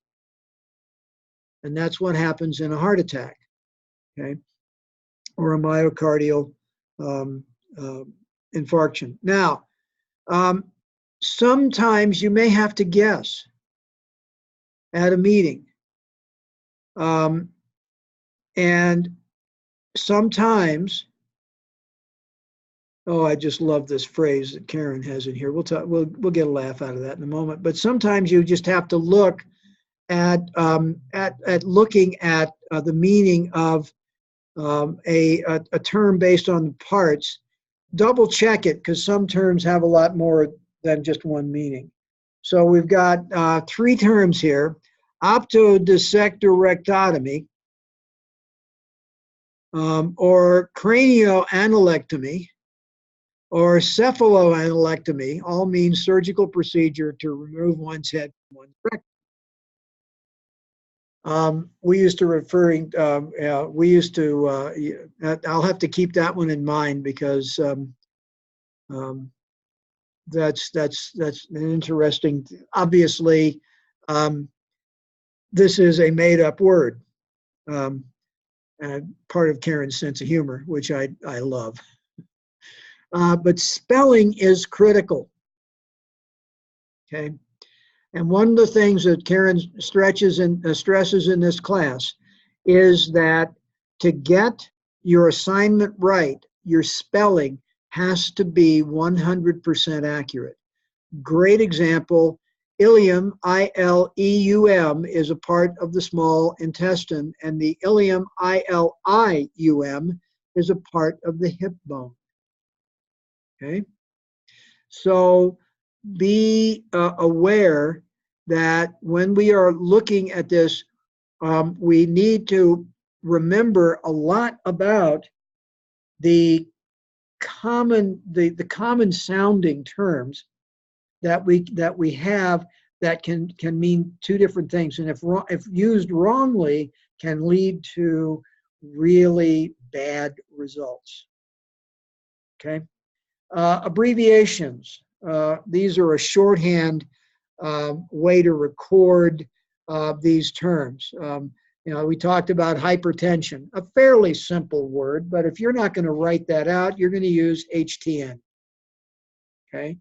And that's what happens in a heart attack, okay, or a myocardial infarction. Now, sometimes you may have to guess at a meeting. And sometimes, oh, I just love this phrase that Karen has in here. We'll get a laugh out of that in a moment. But sometimes you just have to look at looking at the meaning of a term based on the parts. Double check it, because some terms have a lot more than just one meaning. So we've got 3 terms here: optodissectorectomy, or cranioanelectomy, or cephaloanalectomy, all means surgical procedure to remove one's head from one's rectum. We used to I'll have to keep that one in mind because that's an interesting, obviously, this is a made-up word, and part of Karen's sense of humor, which I love. But spelling is critical, okay? And one of the things that Karen stresses in this class is that to get your assignment right, your spelling has to be 100% accurate. Great example, ileum, I-L-E-U-M, is a part of the small intestine, and the ilium, I-L-I-U-M, is a part of the hip bone. Okay? So be aware that when we are looking at this, we need to remember a lot about the common sounding terms that we have that can mean two different things, and if used wrongly, can lead to really bad results. Okay, abbreviations. These are a shorthand way to record these terms. We talked about hypertension, a fairly simple word, but if you're not going to write that out, you're going to use HTN, okay,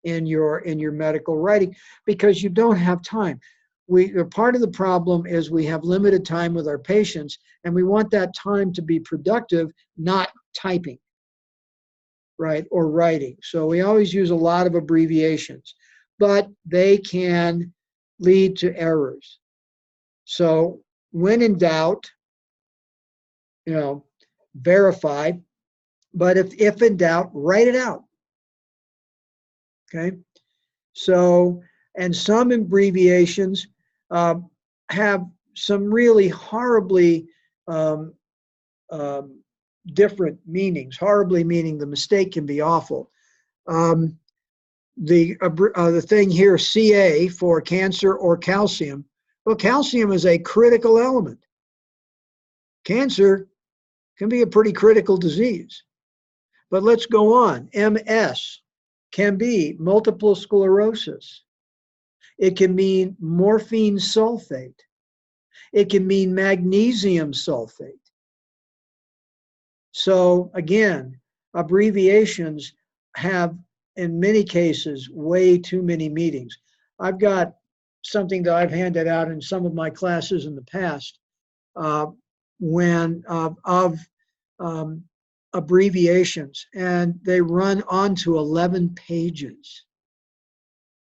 in your medical writing, because you don't have time. Part of the problem is we have limited time with our patients, and we want that time to be productive, not typing, right, or writing. So we always use a lot of abbreviations, but they can lead to errors. So when in doubt, verify, but if in doubt, write it out. Okay? So, and some abbreviations have some really horribly different meanings. Horribly meaning the mistake can be awful. The thing here, Ca, for cancer or calcium. Well, calcium is a critical element. Cancer can be a pretty critical disease. But let's go on. MS can be multiple sclerosis. It can mean morphine sulfate. It can mean magnesium sulfate. So again, abbreviations have, in many cases, way too many meanings. I've got something that I've handed out in some of my classes in the past abbreviations, and they run on to 11 pages.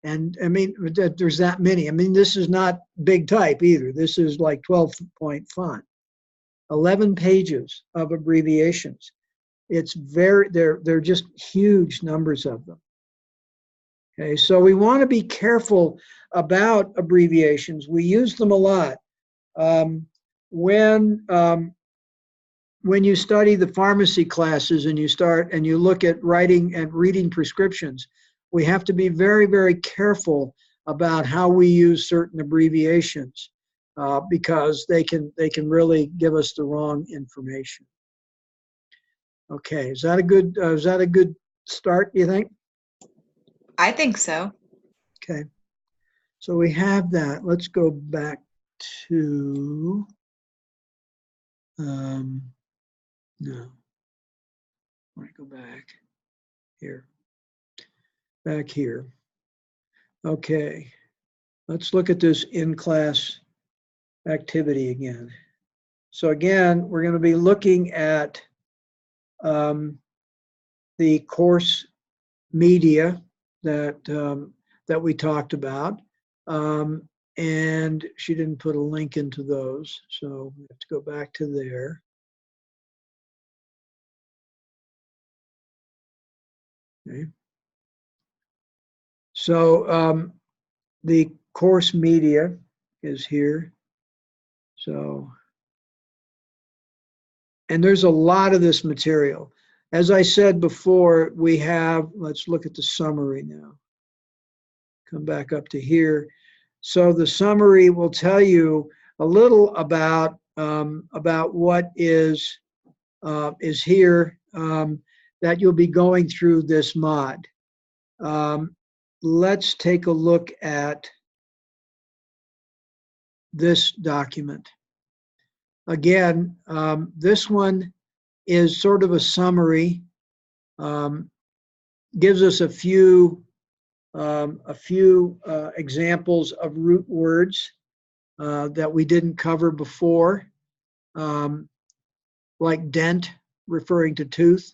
And I mean, there's that many. I mean, this is not big type either. This is like 12-point font. 11 pages of abbreviations. It's they're just huge numbers of them. Okay, so we want to be careful about abbreviations. We use them a lot. When you study the pharmacy classes and you look at writing and reading prescriptions, we have to be very, very careful about how we use certain abbreviations because they can really give us the wrong information. Okay, is that a good start, you think?
I think so.
Okay, so we have that. Let's go back to, no, I want to go back here, back here. Okay, let's look at this in-class activity again. So again, we're going to be looking at the course media that we talked about, and she didn't put a link into those, so we have to go back to there. Okay. So the course media is here. So, and there's a lot of this material. As I said before, we have, let's look at the summary now. Come back up to here. So the summary will tell you a little about what is here that you'll be going through this mod. Let's take a look at this document. Again, this one is sort of a summary, gives us a few examples of root words that we didn't cover before, like dent, referring to tooth.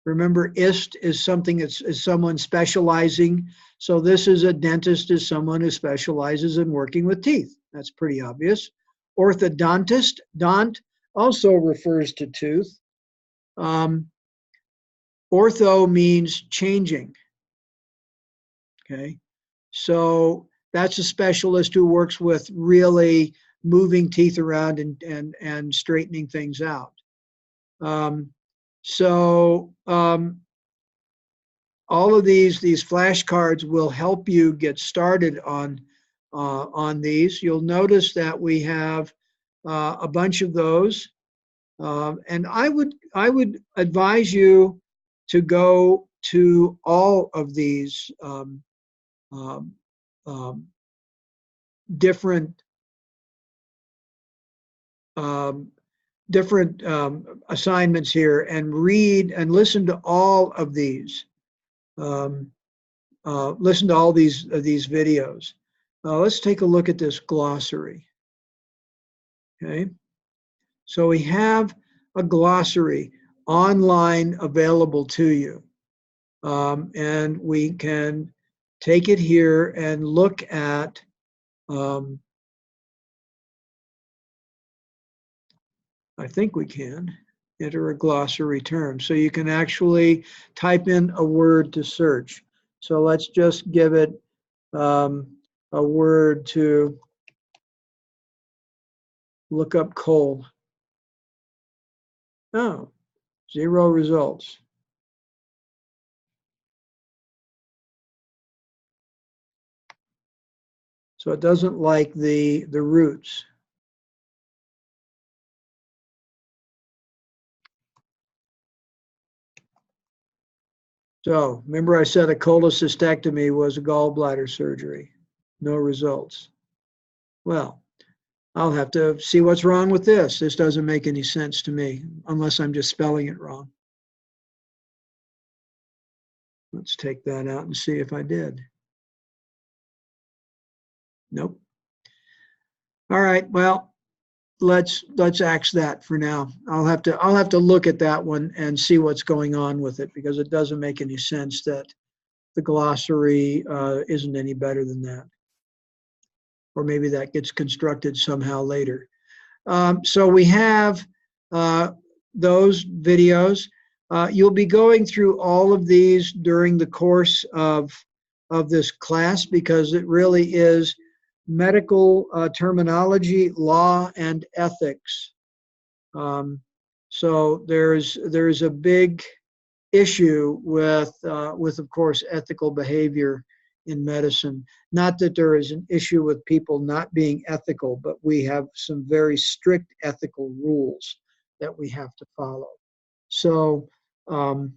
Remember, ist is something that's is someone specializing. So this is a dentist, is someone who specializes in working with teeth. That's pretty obvious. Orthodontist, dont, also refers to tooth. Ortho means changing. Okay, so that's a specialist who works with really moving teeth around and straightening things out. All of these flashcards will help you get started on these. You'll notice that we have a bunch of those, and I would advise you to go to all of these different assignments here and read and listen to all of these. Listen to all these videos. Let's take a look at this glossary. Okay, so we have a glossary online available to you, and we can take it here and look at I think we can enter a glossary term. So you can actually type in a word to search. So let's just give it a word to look up coal. Oh, 0 results. So it doesn't like the roots. So remember I said a cholecystectomy was a gallbladder surgery. No results. Well, I'll have to see what's wrong with this. This doesn't make any sense to me, unless I'm just spelling it wrong. Let's take that out and see if I did. Nope. All right, well, let's axe that for now. I'll have to look at that one and see what's going on with it, because it doesn't make any sense that the glossary isn't any better than that. Or maybe that gets constructed somehow later. So we have those videos. You'll be going through all of these during the course of this class, because it really is medical terminology, law, and ethics. So there's a big issue with of course, ethical behavior in medicine. Not that there is an issue with people not being ethical, but we have some very strict ethical rules that we have to follow. So that'll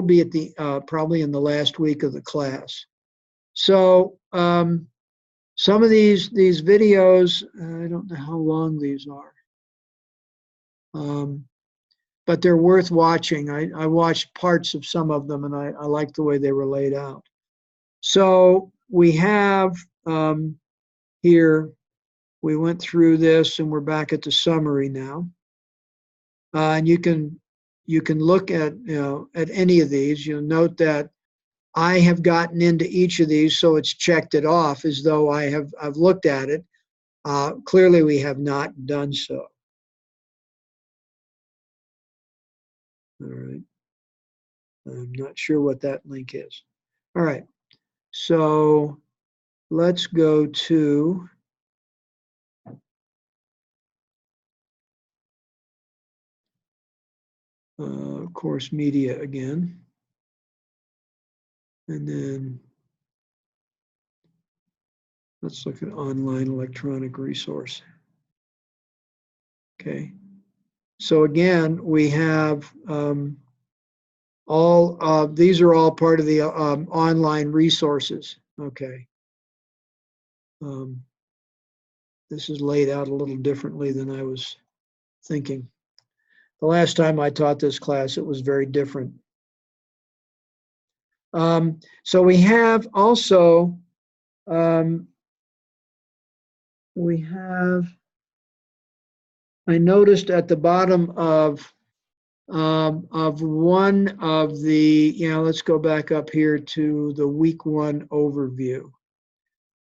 be at the probably in the last week of the class. So some of these videos, I don't know how long these are, but they're worth watching. I watched parts of some of them, and I like the way they were laid out. So we have here, we went through this, and we're back at the summary now. And you can look at at any of these. You'll note that I have gotten into each of these, so it's checked it off as though I've looked at it. Clearly, we have not done so. All right. I'm not sure what that link is. All right. So let's go to course media again. And then let's look at online electronic resource. Okay. So again, we have these are all part of the online resources. Okay. This is laid out a little differently than I was thinking. The last time I taught this class, it was very different. So we have also, I noticed at the bottom of one of the, let's go back up here to the week 1 overview.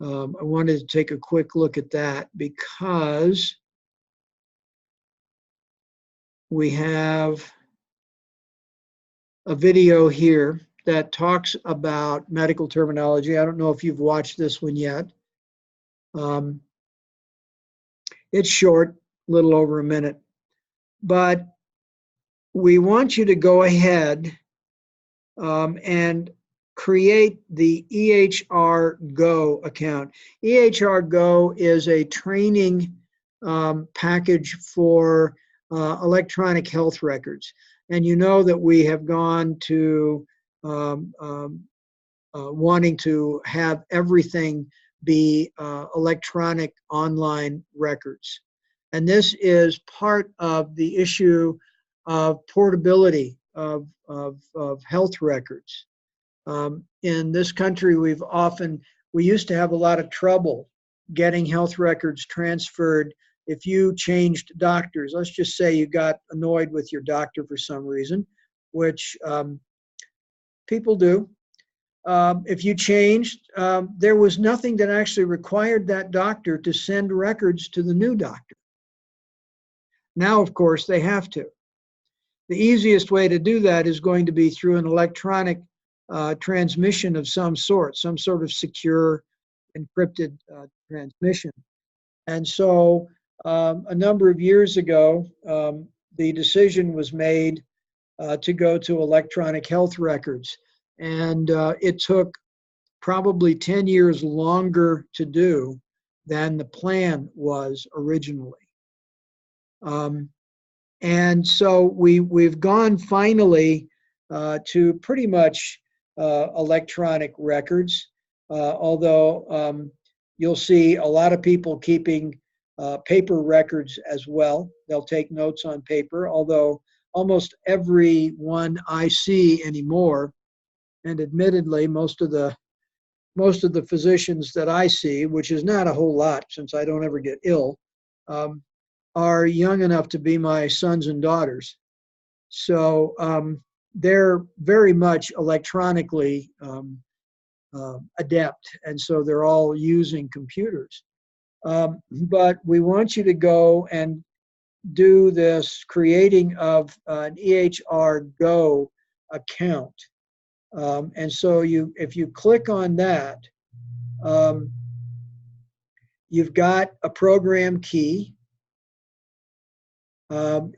I wanted to take a quick look at that because we have a video here that talks about medical terminology. I don't know if you've watched this one yet. It's short, a little over a minute, but we want you to go ahead and create the EHR Go account. EHR Go is a training package for electronic health records. And you know that we have gone to wanting to have everything be electronic online records. And this is part of the issue of portability of health records. In this country, we used to have a lot of trouble getting health records transferred. If you changed doctors, let's just say you got annoyed with your doctor for some reason, which people do. If you changed, there was nothing that actually required that doctor to send records to the new doctor. Now, of course, they have to. The easiest way to do that is going to be through an electronic transmission of some sort of secure encrypted transmission. And so a number of years ago, the decision was made to go to electronic health records. And it took probably 10 years longer to do than the plan was originally. And so we've gone finally to pretty much electronic records, although you'll see a lot of people keeping paper records as well. They'll take notes on paper, although almost everyone I see anymore, and admittedly most of the physicians that I see, which is not a whole lot since I don't ever get ill, are young enough to be my sons and daughters. So they're very much electronically adept, and so they're all using computers. But we want you to go and do this creating of an EHR Go account. And so if you click on that, you've got a program key. And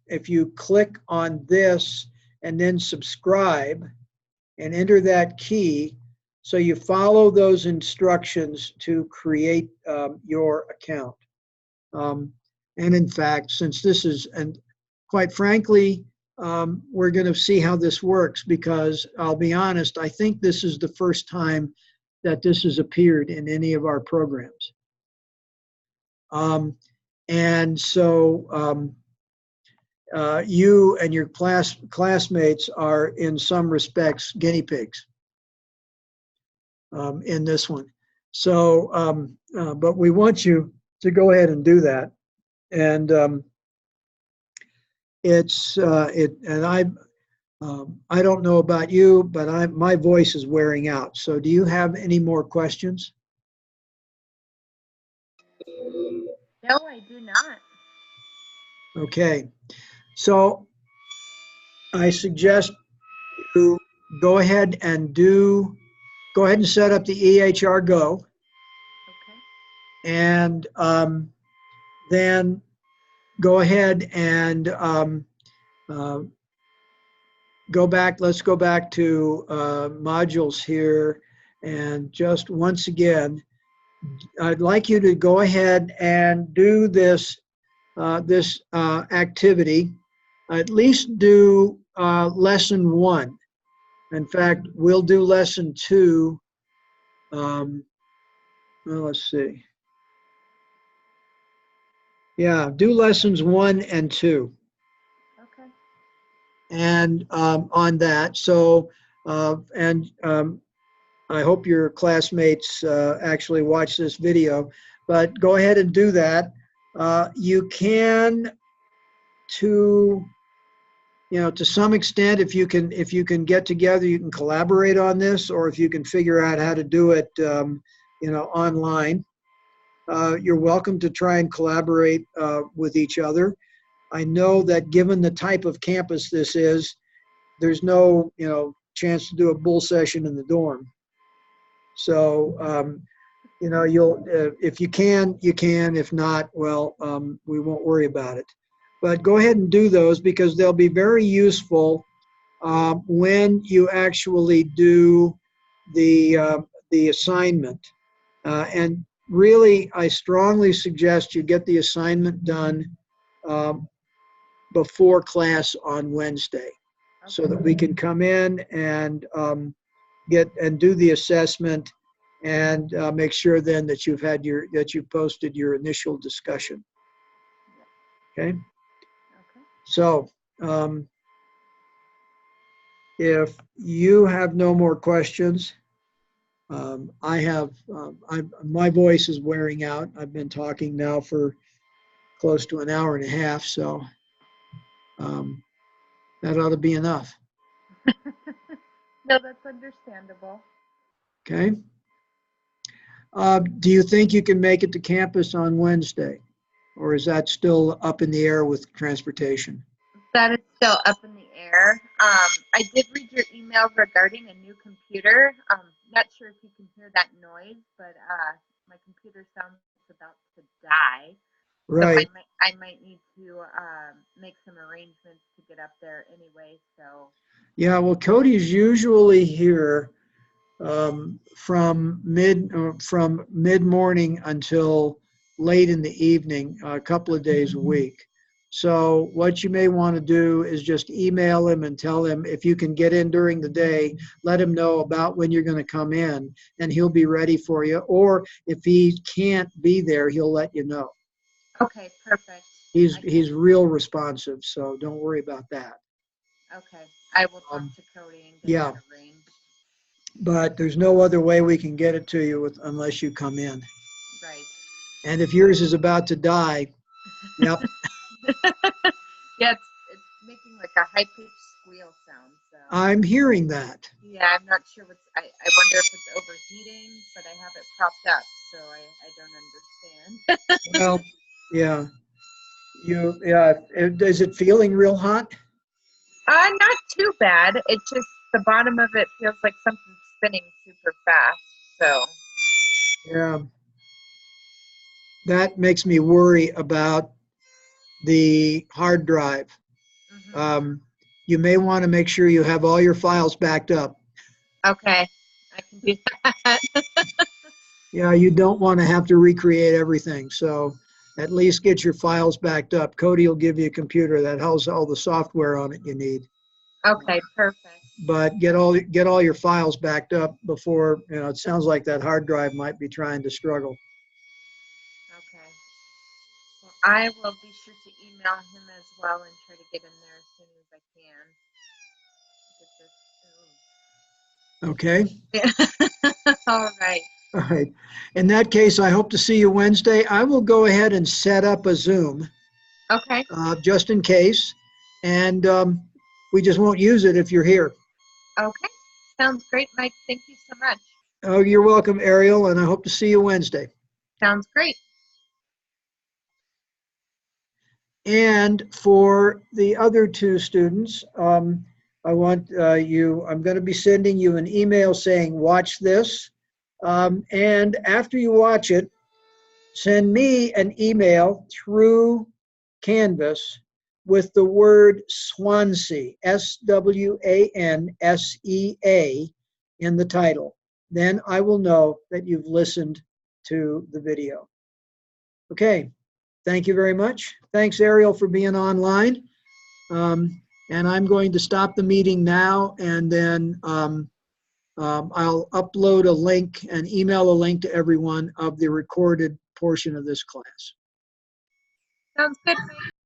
if you click on this and then subscribe and enter that key, so you follow those instructions to create your account. And in fact, since this is, and quite frankly, we're going to see how this works, because I'll be honest, I think this is the first time that this has appeared in any of our programs. And so you and your classmates are in some respects guinea pigs in this one. So, but we want you to go ahead and do that. And I don't know about you, but my voice is wearing out. So do you have any more questions?
No, I do not.
Okay. So I suggest you go ahead and set up the EHR Go.
Okay.
And then go ahead and Uh, let's go back to modules here. And just once again, I'd like you to go ahead and do this activity. At least do lesson 1. In fact, we'll do lesson 2. Well, let's see. Yeah, do lessons 1 and 2.
Okay.
And on that, so I hope your classmates actually watch this video, but go ahead and do that. You can, to some extent, if you can get together, you can collaborate on this, or if you can figure out how to do it, online. You're welcome to try and collaborate with each other. I know that given the type of campus this is, there's no, chance to do a bull session in the dorm. So, you'll, if you can, you can. If not, well, we won't worry about it. But go ahead and do those, because they'll be very useful when you actually do the assignment. And really, I strongly suggest you get the assignment done before class on Wednesday, so that we can come in and do the assessment and make sure then that you've posted your initial discussion. Okay. So if you have no more questions, my voice is wearing out. I've been talking now for close to an hour and a half, so that ought to be enough.
No, that's understandable.
Okay. Do you think you can make it to campus on Wednesday, or is that still up in the air with transportation?
That is still up in the air. I did read your email regarding a new computer. Not sure if you can hear that noise, but my computer sounds about to die.
Right.
So I might need to make some arrangements to get up there anyway. So.
Yeah, well, Cody's usually here from mid-morning until late in the evening, a couple of days a week. So what you may want to do is just email him and tell him, if you can get in during the day, let him know about when you're going to come in, and he'll be ready for you. Or if he can't be there, he'll let you know.
Okay, perfect.
He's real responsive, so don't worry about that.
Okay, I will talk to Cody and get that arranged.
But there's no other way we can get it to you unless you come in.
Right.
And if yours is about to die, yep.
Yeah, it's making like a high-pitched squeal sound. So.
I'm hearing that.
Yeah, I'm not sure I wonder if it's overheating, but I have it propped up, so I don't understand.
Well, yeah. Is it feeling real hot?
Not too bad. It's just the bottom of it feels like something's spinning super fast. So.
Yeah. That makes me worry about the hard drive.
Mm-hmm.
You may want to make sure you have all your files backed up.
Okay, I can do that.
Yeah, you don't want to have to recreate everything. So at least get your files backed up. Cody will give you a computer that has all the software on it you need.
Okay, perfect.
But get all your files backed up before, it sounds like that hard drive might be trying to struggle.
Okay. Well, I will be sure to email him as well and try to get in there as soon as I can.
Okay.
Yeah. All right.
All right. In that case, I hope to see you Wednesday. I will go ahead and set up a Zoom.
Okay.
Just in case. And we just won't use it if you're here.
Okay. Sounds great, Mike. Thank you so much.
Oh, you're welcome, Ariel, and I hope to see you Wednesday.
Sounds great.
And for the other 2 students, I want I'm going to be sending you an email saying, watch this. And after you watch it, send me an email through Canvas with the word Swansea, S-W-A-N-S-E-A, in the title. Then I will know that you've listened to the video. Okay, thank you very much. Thanks, Ariel, for being online. And I'm going to stop the meeting now, and then I'll upload a link and email a link to everyone of the recorded portion of this class.
Sounds good.